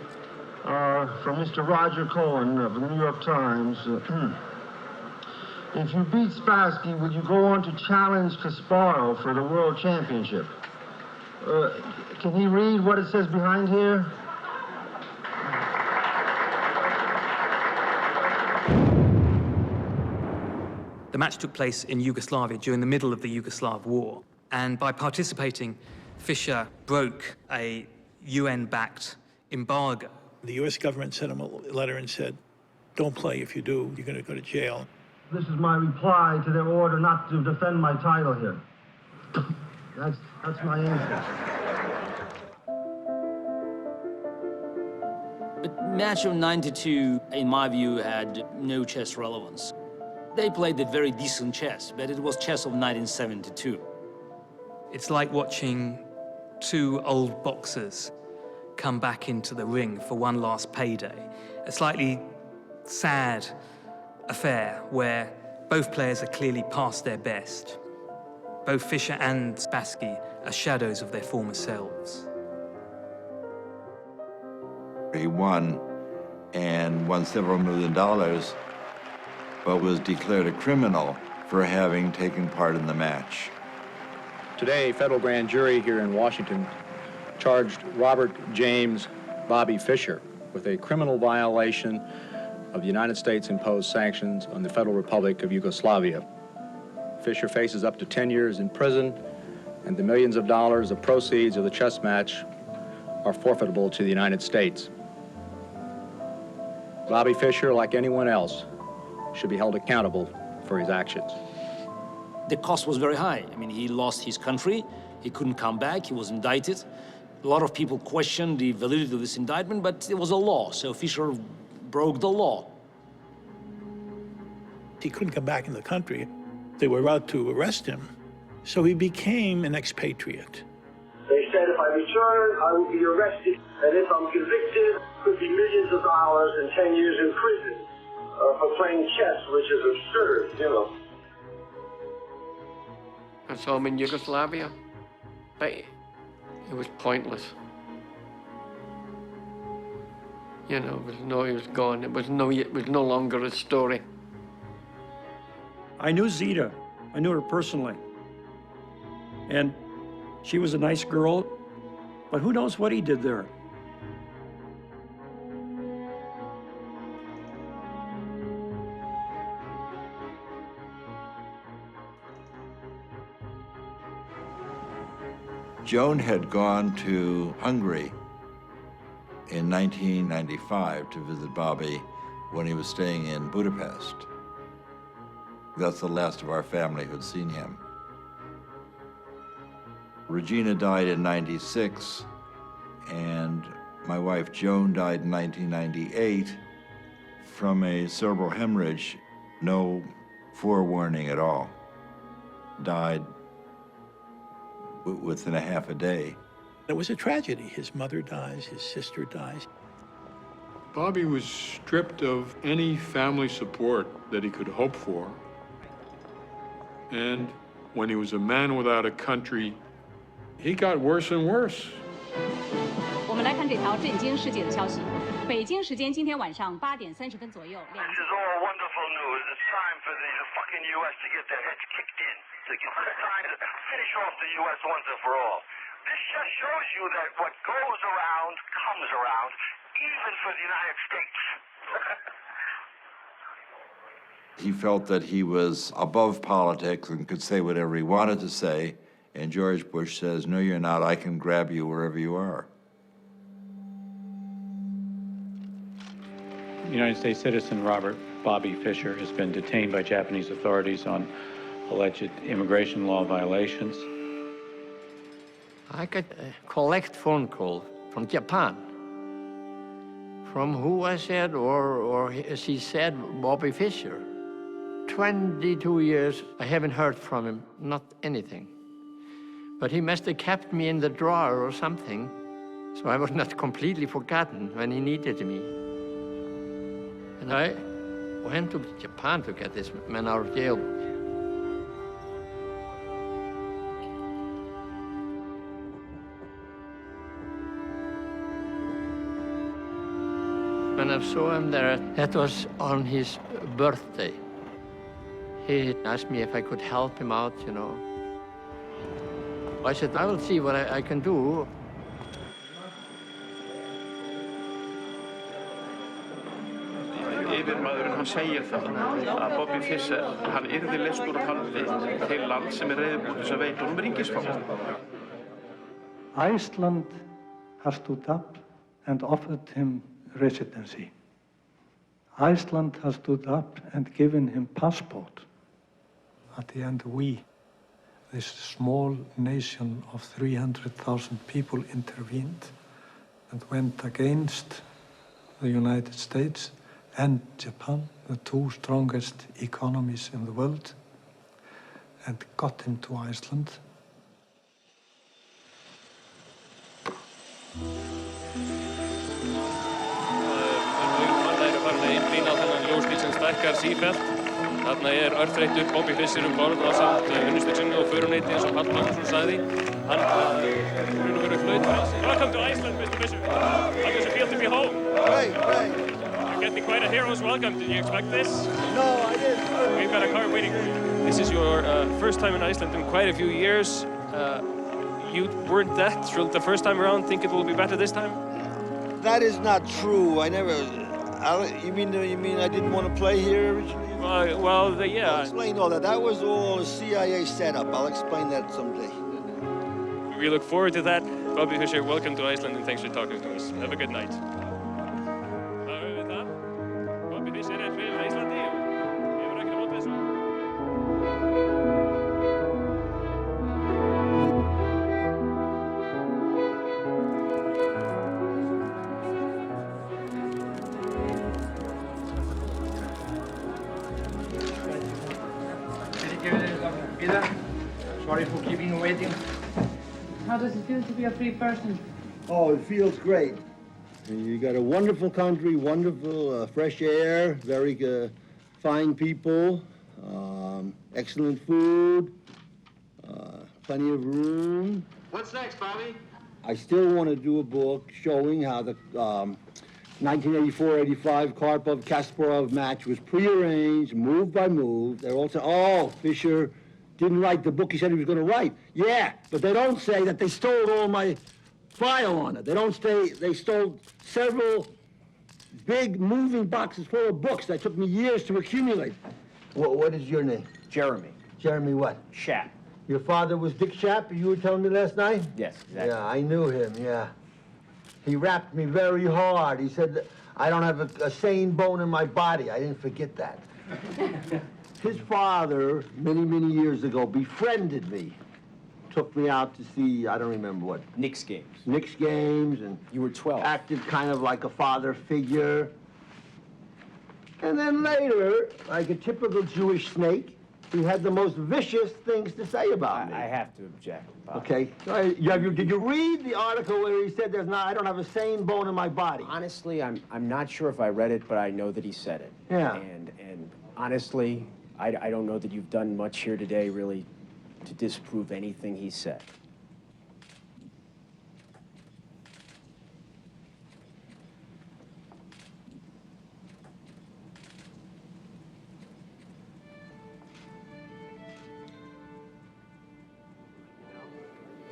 Speaker 8: from Mr. Roger Cohen of the New York Times. If you beat Spassky, would you go on to challenge Kasparov for the World Championship? Can he read what it says behind here?
Speaker 3: The match took place in Yugoslavia during the middle of the Yugoslav war, and by participating, Fischer broke a UN-backed embargo.
Speaker 2: The U.S. government sent him a letter and said, don't play. If you do, you're going to go to jail.
Speaker 8: This is my reply to their order not to defend my title here. That's my answer.
Speaker 20: The match of 92, in my view, had no chess relevance. They played a very decent chess, but it was chess of 1972.
Speaker 3: It's like watching two old boxers come back into the ring for one last payday. A slightly sad affair where both players are clearly past their best. Both Fischer and Spassky are shadows of their former selves.
Speaker 23: He won and won several $1 million, but was declared a criminal for having taken part in the match.
Speaker 11: Today, a federal grand jury here in Washington charged Robert James Bobby Fischer with a criminal violation of the United States imposed sanctions on the Federal Republic of Yugoslavia. Fischer faces up to 10 years in prison, and the millions of dollars of proceeds of the chess match are forfeitable to the United States. Bobby Fischer, like anyone else, should be held accountable for his actions.
Speaker 20: The cost was very high. I mean, he lost his country, he couldn't come back, he was indicted. A lot of people questioned the validity of this indictment, but it was a law, so Fischer broke the law.
Speaker 2: He couldn't come back in the country. They were out to arrest him, so he became an expatriate.
Speaker 22: They said if I return, I will be arrested, and if I'm convicted, it could be millions of dollars and 10 years in prison for playing chess, which is absurd,
Speaker 15: I saw him in Yugoslavia, but it was pointless. It was he was gone. It was no longer a story.
Speaker 4: I knew Zita. I knew her personally. And she was a nice girl, but who knows what he did there?
Speaker 23: Joan had gone to Hungary in 1995 to visit Bobby when he was staying in Budapest. That's the last of our family who'd seen him. Regina died in '96, and my wife Joan died in 1998 from a cerebral hemorrhage, no forewarning at all. Died within a half a day.
Speaker 2: It was a tragedy. His mother dies, his sister dies.
Speaker 14: Bobby was stripped of any family support that he could hope for. And when he was a man without a country, he got worse and worse.
Speaker 12: 我们来看这条震惊世界的消息。北京时间今天晚上8点30分左右。
Speaker 22: This is all wonderful news. It's time for the fucking U.S. to get their heads kicked in. It's time to finish off the U.S. once and for all. This just shows you that what goes around comes around, even for the United States.
Speaker 23: He felt that he was above politics and could say whatever he wanted to say, And George Bush says, no, you're not. I can grab you wherever you are.
Speaker 11: United States citizen Robert Bobby Fischer has been detained by Japanese authorities on alleged immigration law violations.
Speaker 15: I got a collect phone call from Japan. From who I said, or she said, Bobby Fischer. 22 years, I haven't heard from him, not anything. But he must have kept me in the drawer or something, so I was not completely forgotten when he needed me. And I went to Japan to get this man out of jail. When I saw him there, that was on his birthday. He asked me if I could help him out, you know. I said, I will see what I can do.
Speaker 16: Yfirmaðurinn hann segir það að Bobby Fischer hann yrði leystur úr haldi til land sem reiðubúið til að veita honum ríkisfang.
Speaker 17: Iceland has stood up and offered him residency. Iceland has stood up and given him passport. At the end, we, this small nation of 300,000 people, intervened and went against the United States and Japan, the two strongest economies in the world, and got him to Iceland.
Speaker 18: Þarna örþreyttur Bobby Fischer borð ásamt unnustu sinni og föruneyti eins og Páll Magnússon sagði. Hann verður flaut. Welcome to Iceland, Mr. Fischer. How does it feel to be home?
Speaker 19: Great.
Speaker 18: You're getting quite a hero's welcome. Did you expect this?
Speaker 19: No, I didn't.
Speaker 18: We've got a car waiting for you. This is your first time in Iceland in quite a few years. You weren't that thrilled the first time around. Think it will be better this time?
Speaker 19: That is not true. I never... You mean I didn't want to play here originally?
Speaker 18: Yeah.
Speaker 19: I'll explain all that. That was all a CIA setup. I'll explain that someday.
Speaker 18: We look forward to that. Bobby Fischer, welcome to Iceland and thanks for talking to us. Have a good night. Bobby Fischer fyrir Íslandi og hefur ekkert á móti þessu.
Speaker 19: Sorry for keeping you waiting.
Speaker 27: How does it feel to be a free person?
Speaker 19: Oh, it feels great. You got a wonderful country, wonderful fresh air, very fine people, excellent food, plenty of room.
Speaker 16: What's next, Bobby?
Speaker 19: I still want to do a book showing how the 1984-85 Karpov-Kasparov match was prearranged, move by move. They're all saying, oh, Fischer didn't write the book he said he was going to write. Yeah, but they don't say that they stole all my file on it. They don't say they stole several big moving boxes full of books that took me years to accumulate. What is your name?
Speaker 21: Jeremy.
Speaker 19: Jeremy what?
Speaker 21: Schaap.
Speaker 19: Your father was Dick Schaap, you were telling me last night?
Speaker 21: Yes, exactly.
Speaker 19: Yeah, I knew him, yeah. He rapped me very hard. He said, I don't have a sane bone in my body. I didn't forget that. His father, many, many years ago, befriended me. Took me out to see, I don't remember what.
Speaker 21: Knicks games.
Speaker 19: Knicks games, and
Speaker 21: you were 12.
Speaker 19: Acted kind of like a father figure. And then later, like a typical Jewish snake, he had the most vicious things to say about me.
Speaker 21: I have to object, Bob.
Speaker 19: Okay. Did you read the article where he said I don't have a sane bone in my body?
Speaker 21: Honestly, I'm not sure if I read it, but I know that he said it.
Speaker 19: Yeah.
Speaker 21: And honestly, I don't know that you've done much here today, really, to disprove anything he said.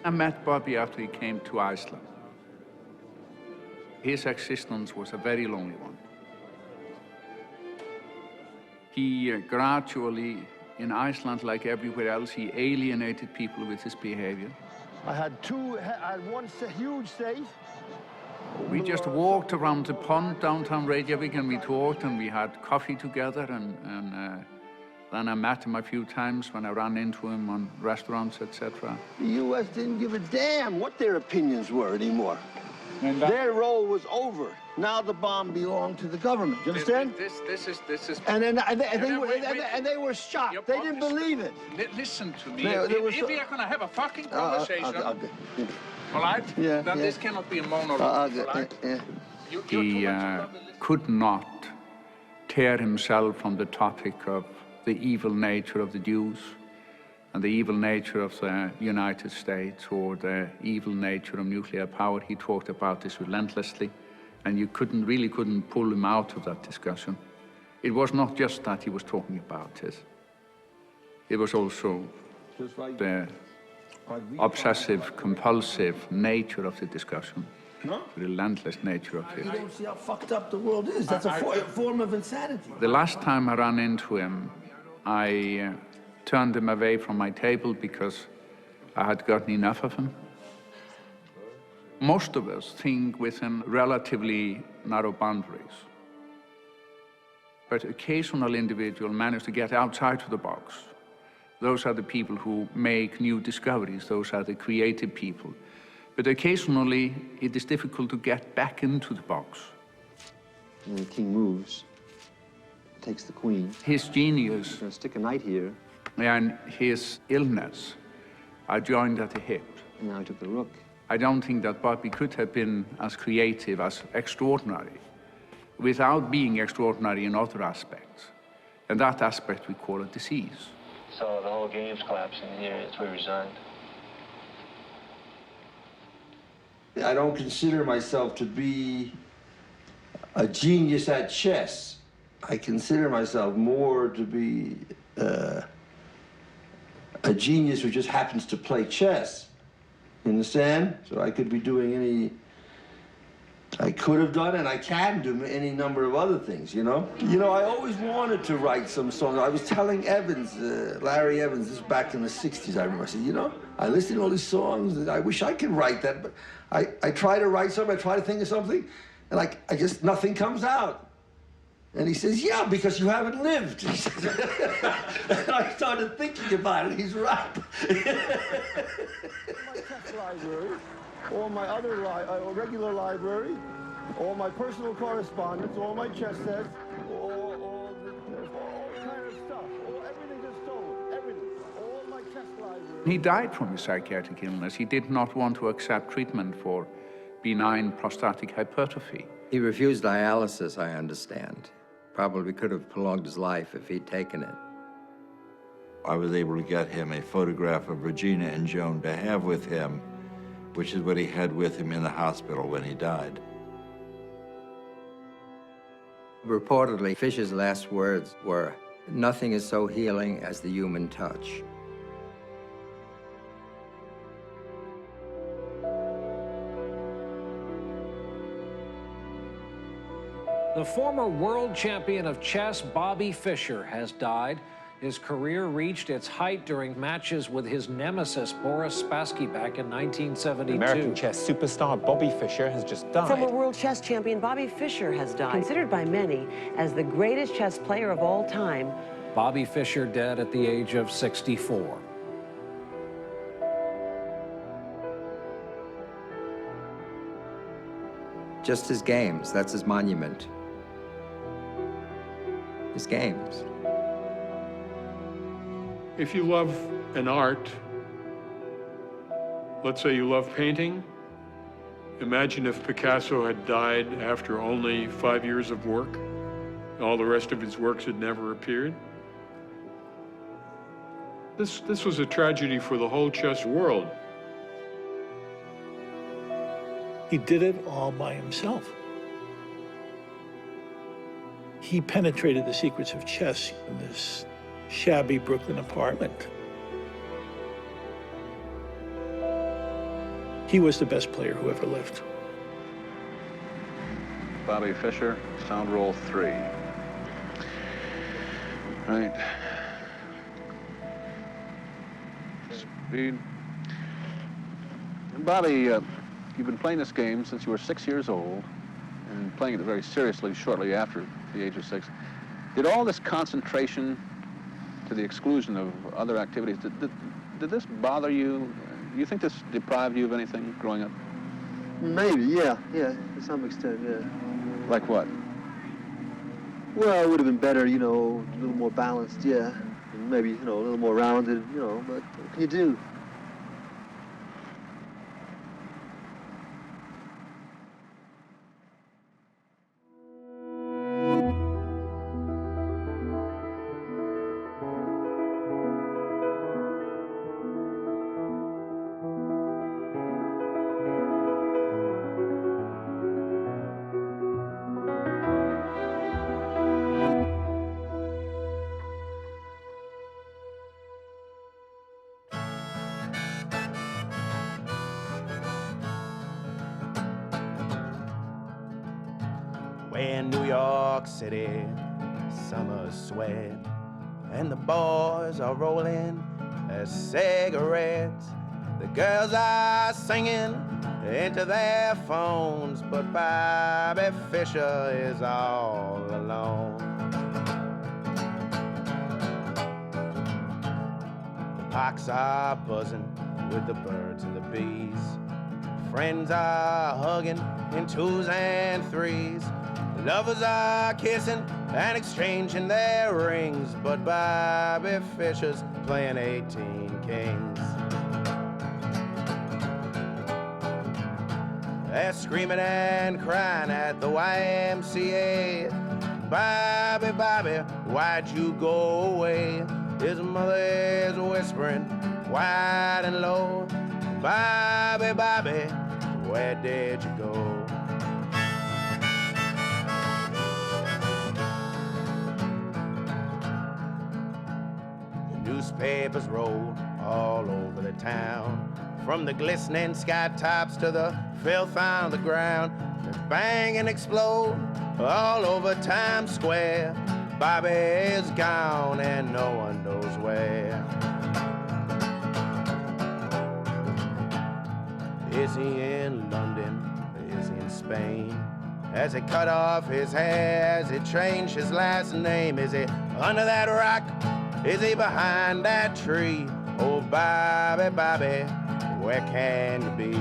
Speaker 24: I met Bobby after he came to Iceland. His existence was a very lonely one. He gradually In Iceland, like everywhere else, he alienated people with his behavior.
Speaker 19: I had one huge safe.
Speaker 24: We just walked around the pond downtown Reykjavik, and we talked, and we had coffee together, and then I met him a few times when I ran into him on restaurants, etc.
Speaker 19: The U.S. didn't give a damn what their opinions were anymore. Their role was over. Now the bomb belonged to the government. Do you understand?
Speaker 24: This is.
Speaker 19: And they were shocked. They didn't believe it.
Speaker 24: Listen to me. If we are going to have a fucking conversation, all right?
Speaker 19: Yeah,
Speaker 24: then this cannot be a monologue. Right?
Speaker 19: He
Speaker 24: could not tear himself from the topic of the evil nature of the Jews and the evil nature of the United States or the evil nature of nuclear power. He talked about this relentlessly, and you really couldn't pull him out of that discussion. It was not just that he was talking about it. It was also the obsessive, compulsive nature of the discussion, the relentless nature of it.
Speaker 19: You don't see how fucked up the world is. That's a form of insanity.
Speaker 24: The last time I ran into him, I turned him away from my table because I had gotten enough of him. Most of us think within relatively narrow boundaries, but occasional individuals manage to get outside of the box. Those are the people who make new discoveries. Those are the creative people. But occasionally, it is difficult to get back into the box.
Speaker 1: When the king moves, takes the queen.
Speaker 24: His genius.
Speaker 1: He's gonna stick a knight here.
Speaker 24: And his illness are joined at the hip.
Speaker 1: And now he took the rook.
Speaker 24: I don't think that Bobby could have been as creative, as extraordinary, without being extraordinary in other aspects. And that aspect we call a disease.
Speaker 5: So the whole game's collapsing here. That's where he resigned.
Speaker 19: I don't consider myself to be a genius at chess. I consider myself more to be a genius who just happens to play chess. You understand? So I could be doing I could have done and I can do any number of other things, you know? You know, I always wanted to write some songs. I was telling Evans, Larry Evans, this was back in the 60s, I remember. I said, you know, I listened to all these songs, and I wish I could write that, but I try to write something, I try to think of something, and I just, nothing comes out. And he says, yeah, because you haven't lived. He says, and I started thinking about it, he's right. My test library, all my other regular library, all my personal correspondence, all my chess sets, all kind of stuff, everything is stolen, everything, all my chess library.
Speaker 24: He died from a psychiatric illness. He did not want to accept treatment for benign prostatic hypertrophy.
Speaker 6: He refused dialysis, I understand. Probably could have prolonged his life if he'd taken it.
Speaker 23: I was able to get him a photograph of Regina and Joan to have with him, which is what he had with him in the hospital when he died.
Speaker 6: Reportedly, Fischer's last words were, "Nothing is so healing as the human touch."
Speaker 9: The former world champion of chess, Bobby Fischer, has died. His career reached its height during matches with his nemesis, Boris Spassky, back in 1972.
Speaker 10: American chess superstar Bobby Fischer has just died.
Speaker 25: Former world chess champion Bobby Fischer has died. Considered by many as the greatest chess player of all time.
Speaker 9: Bobby Fischer dead at the age of 64.
Speaker 6: Just his games, that's his monument. His games.
Speaker 14: If you love an art, let's say you love painting, imagine if Picasso had died after only 5 years of work. All the rest of his works had never appeared. This was a tragedy for the whole chess world.
Speaker 2: He did it all by himself. He penetrated the secrets of chess in this shabby Brooklyn apartment. He was the best player who ever lived.
Speaker 26: Bobby Fischer, sound roll 3. Right.
Speaker 3: Speed. Bobby, you've been playing this game since you were 6 years old and playing it very seriously shortly after the age of 6. Did all this concentration to the exclusion of other activities, did this bother you? Do you think this deprived you of anything growing up?
Speaker 1: Maybe, yeah, to some extent, yeah.
Speaker 3: Like what?
Speaker 1: Well, it would have been better, you know, a little more balanced, yeah. And maybe, you know, a little more rounded, you know, but what can you do?
Speaker 4: We're in New York City, summer sweat, and the boys are rolling their cigarettes. The girls are singing into their phones, but Bobby Fischer is all alone. The parks are buzzing with the birds and the bees. Friends are hugging in twos and threes. Lovers are kissing and exchanging their rings, but Bobby Fischer's playing 18 Kings. They're screaming and crying at the YMCA. Bobby, Bobby, why'd you go away? His mother is whispering wide and low. Bobby, Bobby, where did you go? Newspapers roll all over the town, from the glistening sky tops to the filth on the ground. They bang and explode all over Times Square. Bobby is gone and no one knows where. Is he in London? Is he in Spain? Has he cut off his hair? Has he changed his last name? Is he under that rock? Is he behind that tree? Oh, Bobby, Bobby, where can you be?